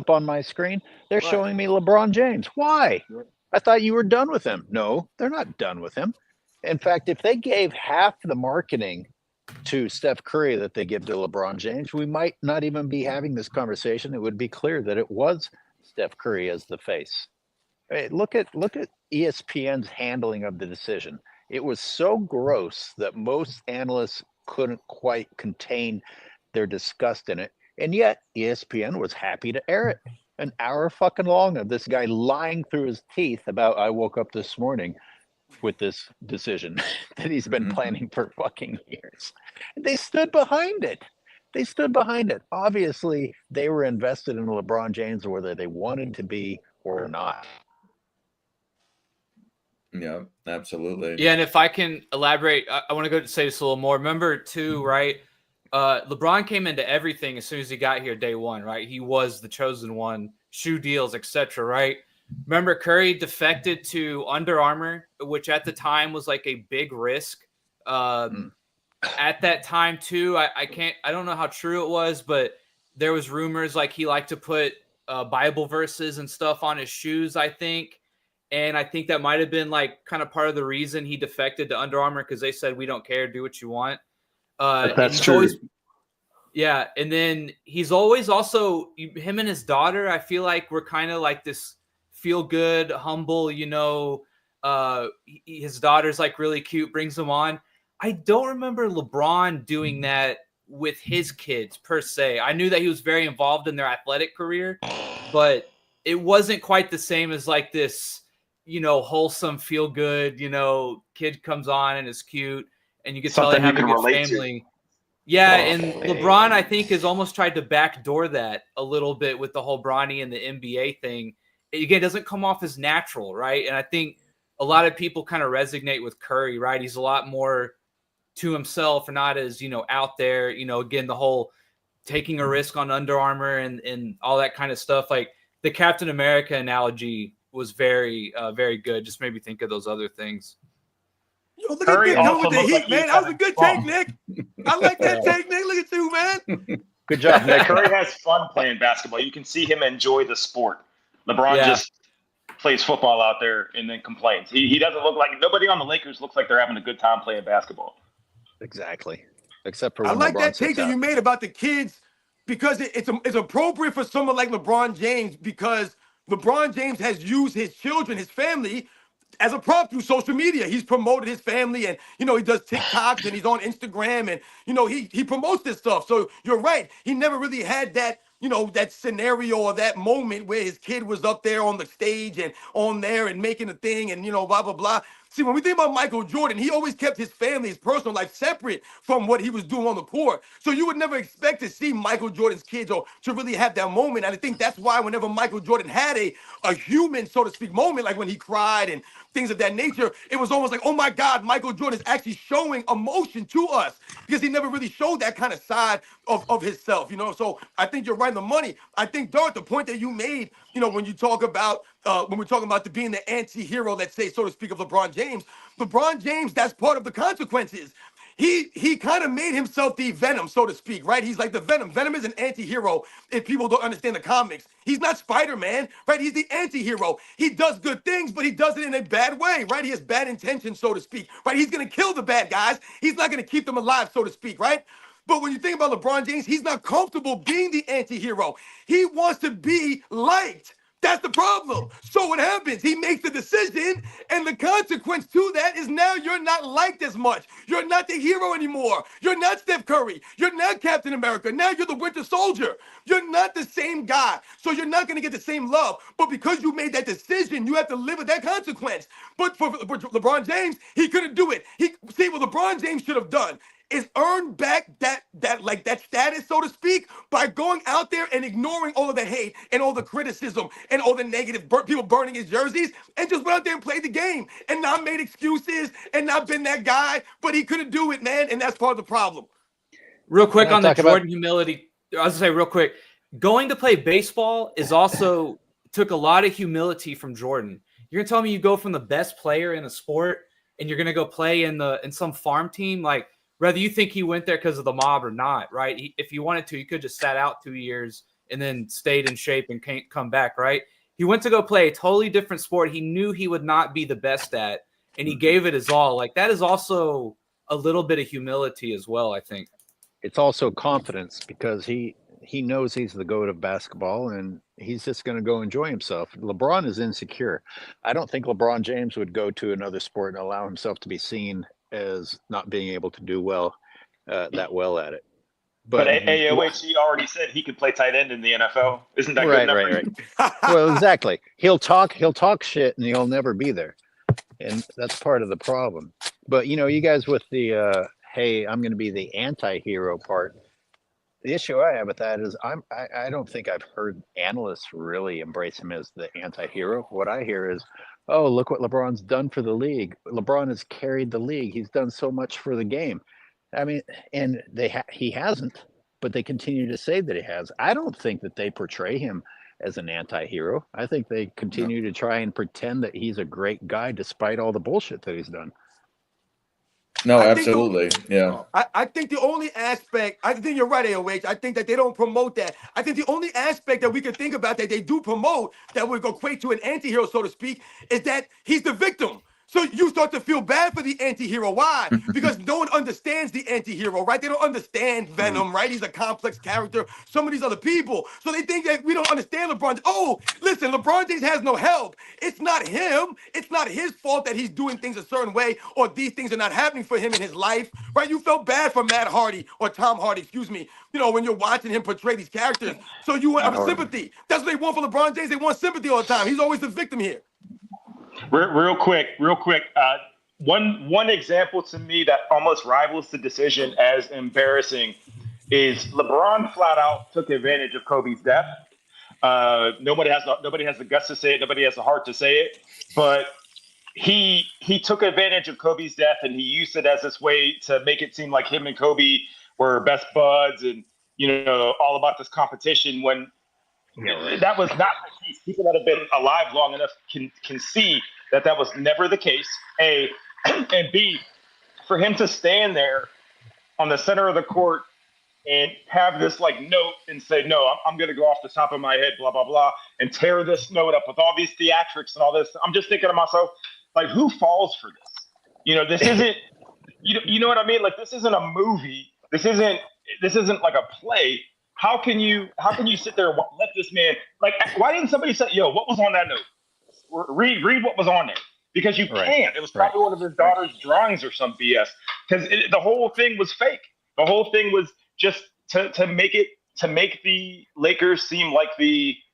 Speaker 5: on my screen, they're
Speaker 3: Right.
Speaker 5: showing me LeBron James. Why?
Speaker 3: Right.
Speaker 5: I thought you were done with him. No, they're not done with him. In fact, if they gave half the marketing to Steph Curry that they give to LeBron James, we might not even be having this conversation. It would be clear that it was Steph Curry as the face. Hey, look at ESPN's handling of the decision. It was so gross that most analysts couldn't quite contain their disgust in it, and yet ESPN was happy to air it. An hour fucking long of this guy lying through his teeth about I woke up this morning with this decision that he's been
Speaker 1: Mhm.
Speaker 5: planning for fucking years. They stood behind it. They stood behind it. Obviously, they were invested in LeBron James, whether they wanted to be or not.
Speaker 1: Yeah, absolutely.
Speaker 2: Yeah, and if I can elaborate, I want to go say this a little more. Remember, too, right? LeBron came into everything as soon as he got here day one, right? He was the chosen one, shoe deals, etc., right? Remember, Curry defected to Under Armour, which at the time was like a big risk. At that time, too, I don't know how true it was, but there was rumors like he liked to put Bible verses and stuff on his shoes, I think. And I think that might have been like kind of part of the reason he defected to Under Armour, because they said, we don't care, do what you want.
Speaker 1: That's true.
Speaker 2: Yeah. And then he's always also, him and his daughter, I feel like we're kind of like this feel good, humble, his daughter's like really cute, brings him on. I don't remember LeBron doing that with his kids per se. I knew that he was very involved in their athletic career, but it wasn't quite the same as like this, wholesome, feel good, kid comes on and is cute and you can tell they
Speaker 4: Something
Speaker 2: have
Speaker 4: you
Speaker 2: a
Speaker 4: can
Speaker 2: good
Speaker 4: relate to.
Speaker 2: family. Yeah,
Speaker 5: Oh,
Speaker 2: and
Speaker 5: man.
Speaker 2: LeBron, I think, has almost tried to backdoor that a little bit with the whole Bronny and the NBA thing. Again, it doesn't come off as natural, right? And I think a lot of people kind of resonate with Curry, right? He's a lot more to himself and not as, out there, again, the whole taking a risk on Under Armour and all that kind of stuff. Like the Captain America analogy was very, very good. Just made me think of those other things.
Speaker 3: Yo, look
Speaker 4: Curry
Speaker 3: at Nick coming
Speaker 4: also
Speaker 3: with the
Speaker 4: looked like
Speaker 3: heat,
Speaker 4: he was
Speaker 3: man. That was a
Speaker 4: having
Speaker 3: good
Speaker 4: fun.
Speaker 3: take, Nick. I like that take, Nick. Look at you, man.
Speaker 5: Good job, Nick.
Speaker 4: Curry has fun playing basketball. You can see him enjoy the sport. LeBron
Speaker 2: Yeah.
Speaker 4: just plays football out there and then complains. He doesn't look like, nobody on the Lakers looks like they're having a good time playing basketball.
Speaker 5: Exactly. Except for
Speaker 3: I
Speaker 5: when
Speaker 3: like
Speaker 5: LeBron
Speaker 3: that take
Speaker 5: sits
Speaker 3: that
Speaker 5: out.
Speaker 3: you made about the kids because it's appropriate for someone like LeBron James because LeBron James has used his children, his family, as a prop through social media. He's promoted his family and, he does TikToks and he's on Instagram and, he promotes this stuff. So you're right. He never really had that, that scenario or that moment where his kid was up there on the stage and on there and making a thing and, blah, blah, blah. See, when we think about Michael Jordan, he always kept his family, his personal life separate from what he was doing on the court. So you would never expect to see Michael Jordan's kids or to really have that moment. And I think that's why whenever Michael Jordan had a human, so to speak, moment, like when he cried and things of that nature, it was almost like, oh my God, Michael Jordan is actually showing emotion to us because he never really showed that kind of side of himself, So I think you're right on the money. I think, Dart, the point that you made, when you talk about, when we're talking about being the anti-hero, let's say, so to speak, of LeBron James, that's part of the consequences. He kind of made himself the Venom, so to speak, right? He's like the Venom. Venom is an anti-hero if people don't understand the comics. He's not Spider-Man, right? He's the anti-hero. He does good things, but he does it in a bad way, right? He has bad intentions, so to speak, right? He's going to kill the bad guys. He's not going to keep them alive, so to speak, right? But when you think about LeBron James, he's not comfortable being the anti-hero. He wants to be liked. That's the problem. So what happens? He makes the decision, and the consequence to that is now you're not liked as much. You're not the hero anymore. You're not Steph Curry. You're not Captain America. Now you're the Winter Soldier. You're not the same guy. So you're not going to get the same love. But because you made that decision, you have to live with that consequence. But for LeBron James, he couldn't do it. See what LeBron James should have done. is earn back that status, so to speak, by going out there and ignoring all of the hate and all the criticism and all the negative people burning his jerseys, and just went out there and played the game and not made excuses and not been that guy, but he couldn't do it, man, and that's part of the problem.
Speaker 2: Real quick
Speaker 5: Can I
Speaker 2: on the
Speaker 5: talk about-
Speaker 2: Jordan humility. I was gonna say real quick, going to play baseball is also took a lot of humility from Jordan. You're gonna tell me you go from the best player in a sport and you're gonna go play in some farm team, like whether you think he went there because of the mob or not, right? If he wanted to, he could just sat out 2 years and then stayed in shape and can't come back, right? He went to go play a totally different sport he knew he would not be the best at, and he gave it his all. Like that is also a little bit of humility as well, I think.
Speaker 5: It's also confidence because he knows he's the GOAT of basketball and he's just going to go enjoy himself. LeBron is insecure. I don't think LeBron James would go to another sport and allow himself to be seen as not being able to do that well at it.
Speaker 4: But AOH already said he could play tight end in the NFL. Isn't that good enough?
Speaker 5: Right. Well, exactly. He'll talk shit and he'll never be there. And that's part of the problem. But you guys with the hey, I'm going to be the anti-hero part. The issue I have with that is I don't think I've heard analysts really embrace him as the anti-hero. What I hear is, oh, look what LeBron's done for the league. LeBron has carried the league. He's done so much for the game. I mean, and he hasn't, but they continue to say that he has. I don't think that they portray him as an anti-hero. I think they continue to try and pretend that he's a great guy despite all the bullshit that he's done.
Speaker 1: No,
Speaker 3: I think
Speaker 1: absolutely. Yeah.
Speaker 3: I think the only aspect, I think you're right, AOH. I think that they don't promote that. I think the only aspect that we can think about that they do promote that would equate to an anti-hero, so to speak, is that he's the victim. So you start to feel bad for the anti-hero. Why? Because no one understands the anti-hero, right? They don't understand Venom, right? He's a complex character. Some of these other people. So they think that we don't understand LeBron. Oh, listen, LeBron James has no help. It's not him. It's not his fault that he's doing things a certain way or these things are not happening for him in his life, right? You felt bad for Matt Hardy or Tom Hardy, excuse me, when you're watching him portray these characters. So you want sympathy. That's what they want for LeBron James. They want sympathy all the time. He's always the victim here.
Speaker 4: Real quick. One example to me that almost rivals the decision as embarrassing is LeBron flat out took advantage of Kobe's death. Nobody has the guts to say it. Nobody has the heart to say it. But he took advantage of Kobe's death and he used it as this way to make it seem like him and Kobe were best buds and all about this competition when. That was not the case. People that have been alive long enough can see that was never the case. A, and B, for him to stand there on the center of the court and have this note and say, no, I'm going to go off the top of my head, blah, blah, blah, and tear this note up with all these theatrics and all this. I'm just thinking to myself, who falls for this? This isn't, you know what I mean? This isn't a movie. This isn't like a play. How can you sit there and let this man, why didn't somebody say, what was on that note? Read what was on there. Because you can't. It was probably one of his daughter's drawings or some BS. Because the whole thing was fake. The whole thing was just to make the Lakers seem like we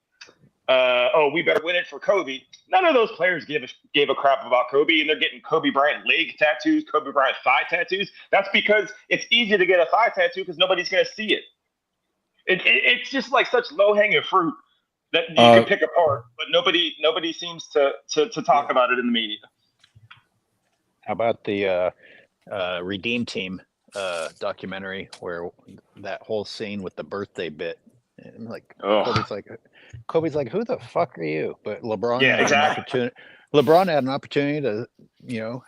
Speaker 4: better win it for Kobe. None of those players gave a crap about Kobe, and they're getting Kobe Bryant leg tattoos, Kobe Bryant thigh tattoos. That's because it's easy to get a thigh tattoo because nobody's going to see it. It's just such low-hanging fruit that you can pick apart, but nobody seems to talk about it in the media.
Speaker 5: How about the Redeem Team documentary where that whole scene with the birthday bit? And Kobe's like, who the fuck are you? But LeBron LeBron had an opportunity to,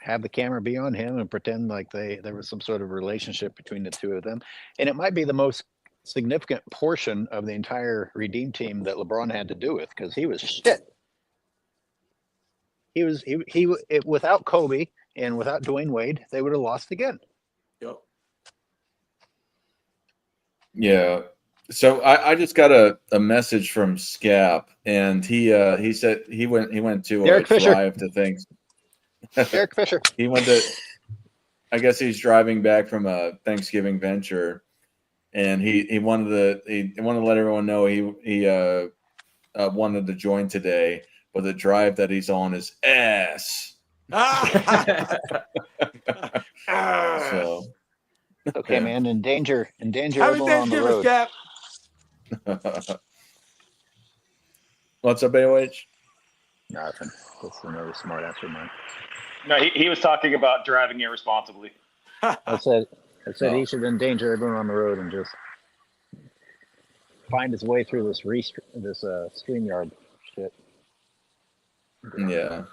Speaker 5: have the camera be on him and pretend like there was some sort of relationship between the two of them, and it might be the most significant portion of the entire Redeem Team that LeBron had to do with because he was shit. Without Kobe and without Dwayne Wade, they would have lost again.
Speaker 3: Yep.
Speaker 1: Yeah. So I just got a message from Scap, and he said he went to
Speaker 5: Derek Fisher.
Speaker 1: Live to things.
Speaker 5: Derek Fisher.
Speaker 1: He went to. I guess he's driving back from a Thanksgiving venture. And he wanted to let everyone know he wanted to join today, but the drive that he's on is ass. So
Speaker 5: Okay, man. Endanger
Speaker 3: Happy
Speaker 5: everyone on the
Speaker 3: Thanksgiving,
Speaker 5: road.
Speaker 3: Scap.
Speaker 1: What's up, AOH?
Speaker 5: Nothing. That's another smart ass remark.
Speaker 4: No, he was talking about driving irresponsibly.
Speaker 5: I said
Speaker 1: Oh.
Speaker 5: he should endanger everyone on the road and just find his way through this StreamYard shit.
Speaker 1: Yeah.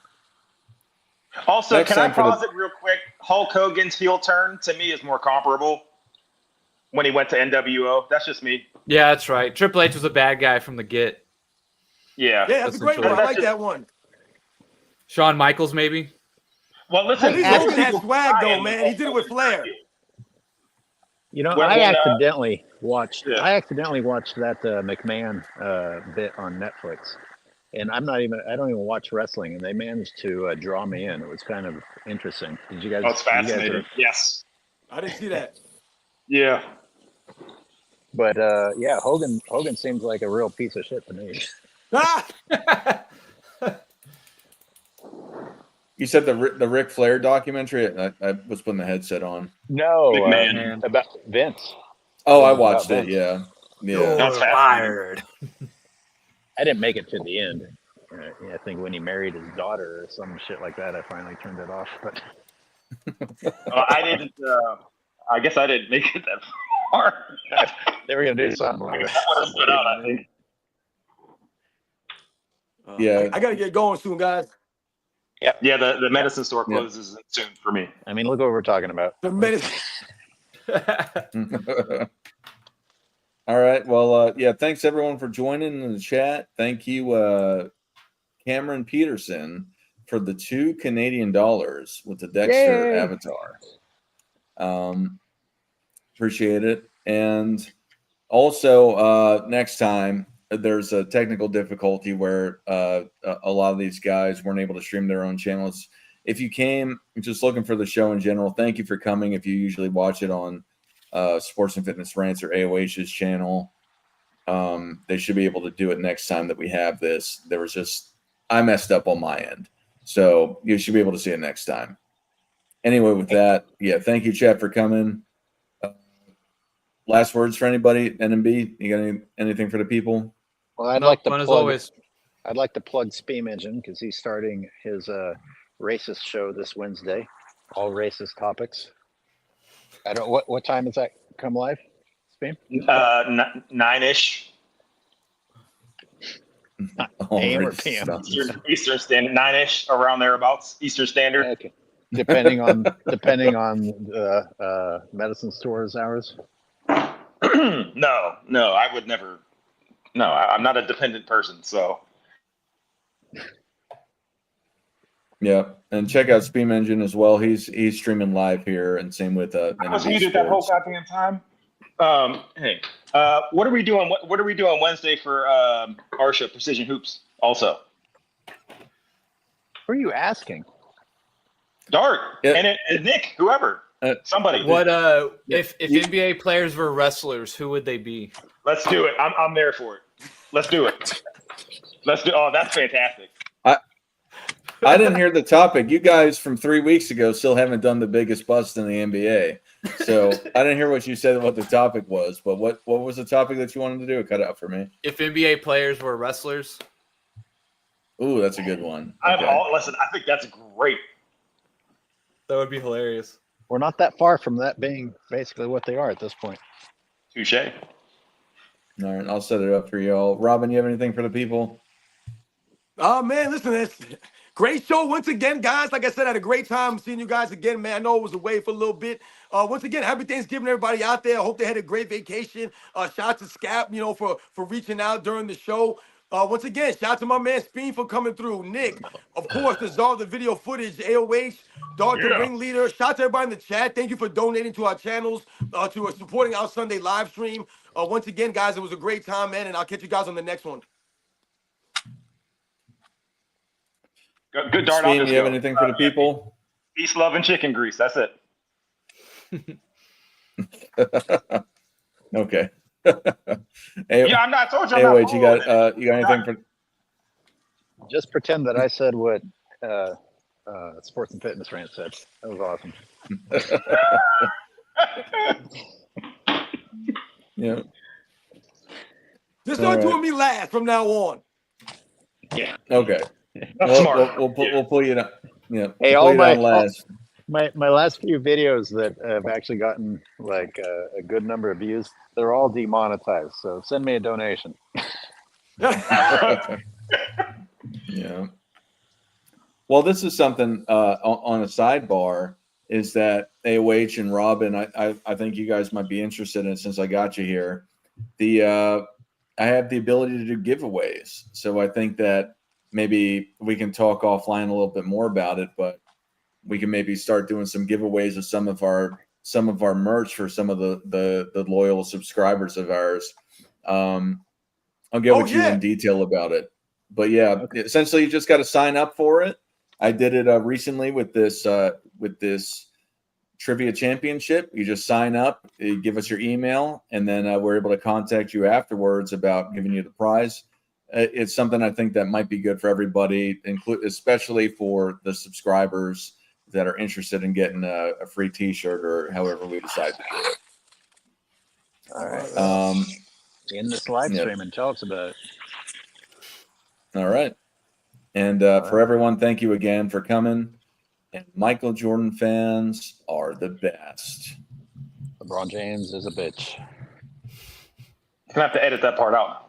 Speaker 4: Also,
Speaker 1: Next
Speaker 4: can I
Speaker 1: time for the-
Speaker 4: pause it real quick? Hulk Hogan's heel turn to me is more comparable when he went to NWO. That's just me.
Speaker 2: Yeah, that's right. Triple H was a bad guy from the get.
Speaker 4: Yeah.
Speaker 3: Yeah, that's a great one. I like that one.
Speaker 2: Shawn Michaels, maybe.
Speaker 4: Well, listen.
Speaker 3: At least Hogan had swag, though, man. He did it with flair.
Speaker 5: You know,
Speaker 4: When-
Speaker 5: I
Speaker 4: when,
Speaker 5: accidentally watched.
Speaker 4: yeah.
Speaker 5: I accidentally watched that McMahon bit on Netflix, and I don't even watch wrestling, and they managed to draw me in. It was kind of interesting. Did you guys?
Speaker 4: Oh, it's
Speaker 5: you guys
Speaker 4: fascinating. Yes.
Speaker 3: I didn't see that.
Speaker 4: Yeah.
Speaker 5: But yeah, Hogan seems like a real piece of shit to me.
Speaker 3: Ah!
Speaker 1: You said the Ric Flair documentary. I was putting the headset on.
Speaker 5: No,
Speaker 4: McMahon.
Speaker 5: about Vince.
Speaker 1: Oh, I
Speaker 5: About
Speaker 1: watched it.
Speaker 5: Vince.
Speaker 1: Yeah.
Speaker 2: You're
Speaker 4: That's
Speaker 2: fired.
Speaker 5: I didn't make it to the end. I think when he married his daughter or some shit like that, I finally turned it off. But
Speaker 4: I didn't. I guess I didn't make it that far.
Speaker 5: they were gonna do something like
Speaker 4: That
Speaker 5: that.
Speaker 4: would have stood out, I think.
Speaker 1: Yeah.
Speaker 3: I gotta get going soon, guys.
Speaker 4: Yeah, the medicine store closes soon for me.
Speaker 5: I mean, look what we're talking about.
Speaker 3: The minute.
Speaker 1: All right. Well, yeah. Thanks everyone for joining in the chat. Thank you, Cameron Peterson, for the $2 Canadian with the Dexter
Speaker 5: Yay.
Speaker 1: avatar. Appreciate it. And also, next time there's a technical difficulty where a lot of these guys weren't able to stream their own channels. If you came just looking for the show in general, thank you for coming. If you usually watch it on Sports and Fitness Rants or AOH's channel, they should be able to do it next time that we have this. I messed up on my end, so you should be able to see it next time. Anyway, with that, yeah, thank you, Chad, for coming. Last words for anybody, NMB? You got anything for the people?
Speaker 5: Well, I'd like to
Speaker 2: fun as
Speaker 5: plug.
Speaker 2: always.
Speaker 5: I'd like to plug Steam Engine because he's starting his racist show this Wednesday. All racist topics. I don't. What time does that come live? Steam?
Speaker 4: 9-ish
Speaker 5: AM or PM?
Speaker 4: Eastern Standard, 9-ish around thereabouts. Eastern Standard.
Speaker 5: Okay. Depending on the medicine store's hours.
Speaker 4: No, I would never. No, I'm not a dependent person, so.
Speaker 1: Yeah, and check out Steam Engine as well. He's streaming live here, and same with
Speaker 4: I was
Speaker 1: NMB
Speaker 4: muted that whole
Speaker 1: Sports.
Speaker 4: goddamn time. Hey, what are we doing? What are we doing Wednesday for our show, Precision Hoops? Also,
Speaker 5: Who are you asking?
Speaker 4: Dart
Speaker 1: Yeah.
Speaker 4: and Nick, whoever, somebody.
Speaker 2: What if NBA players were wrestlers, who would they be?
Speaker 4: Let's do it. I'm there for it. Let's do it. Let's do. Oh, that's fantastic.
Speaker 1: I didn't hear the topic. You guys from 3 weeks ago still haven't done the biggest bust in the NBA. So I didn't hear what you said, what the topic was. But what was the topic that you wanted to do? Cut it out for me.
Speaker 2: If NBA players were wrestlers,
Speaker 1: Ooh, that's a good one.
Speaker 4: Listen, I think that's great.
Speaker 2: that would be hilarious.
Speaker 5: We're not that far from that being basically what they are at this point.
Speaker 4: Touche.
Speaker 1: All right, I'll set it up for y'all. Robin, you have anything for the people?
Speaker 3: Oh man, listen, it's great show once again, guys. Like I said, I had a great time seeing you guys again, man. I know it was away for a little bit. Once again, happy Thanksgiving, everybody out there. I hope they had a great vacation. Shout out to Scap, for reaching out during the show. Once again, shout out to my man Speen for coming through. Nick, of course, the czar of the video footage, AOH, Dart the Ringleader. Shout out to everybody in the chat. Thank you for donating to our channels, to supporting our Sunday live stream. Once again, guys, it was a great time, man, and I'll catch you guys on the next one.
Speaker 4: Good Dart. I'll
Speaker 1: Speen,
Speaker 4: just
Speaker 1: you have
Speaker 4: go.
Speaker 1: anything for the people?
Speaker 4: Peace, love, and chicken grease. That's it.
Speaker 1: Okay.
Speaker 4: Yeah, I'm not. I told you. I'm not
Speaker 1: AOH, you got anything for?
Speaker 5: Just pretend that I said what Sports and Fitness Rant said. That was awesome.
Speaker 1: Yeah.
Speaker 3: Just
Speaker 1: All
Speaker 3: start
Speaker 1: right.
Speaker 3: doing me last from now on.
Speaker 4: Yeah.
Speaker 1: Okay.
Speaker 4: That's smart.
Speaker 1: We'll pull you down. Yeah.
Speaker 5: Hey,
Speaker 1: we'll
Speaker 5: all
Speaker 1: pull you down
Speaker 5: my-
Speaker 1: last.
Speaker 5: My last few videos that have actually gotten like a good number of views, they're all demonetized. So send me a donation.
Speaker 1: Yeah. Well, this is something on a sidebar is that AOH and Robin, I think you guys might be interested in it since I got you here. I have the ability to do giveaways. So I think that maybe we can talk offline a little bit more about it, but we can maybe start doing some giveaways of some of our merch for some of the loyal subscribers of ours. I'll get with you in detail about it. But yeah, essentially you just got to sign up for it. I did it recently with this trivia championship. You just sign up, you give us your email, and then we're able to contact you afterwards about giving you the prize. It's something I think that might be good for everybody, especially for the subscribers that are interested in getting a free T-shirt or however we decide to do it.
Speaker 5: All right. In this live
Speaker 1: yeah.
Speaker 5: stream and tell us about it.
Speaker 1: All right. And for everyone, thank you again for coming. And Michael Jordan fans are the best.
Speaker 5: LeBron James is a bitch.
Speaker 4: Gonna have to edit that part out.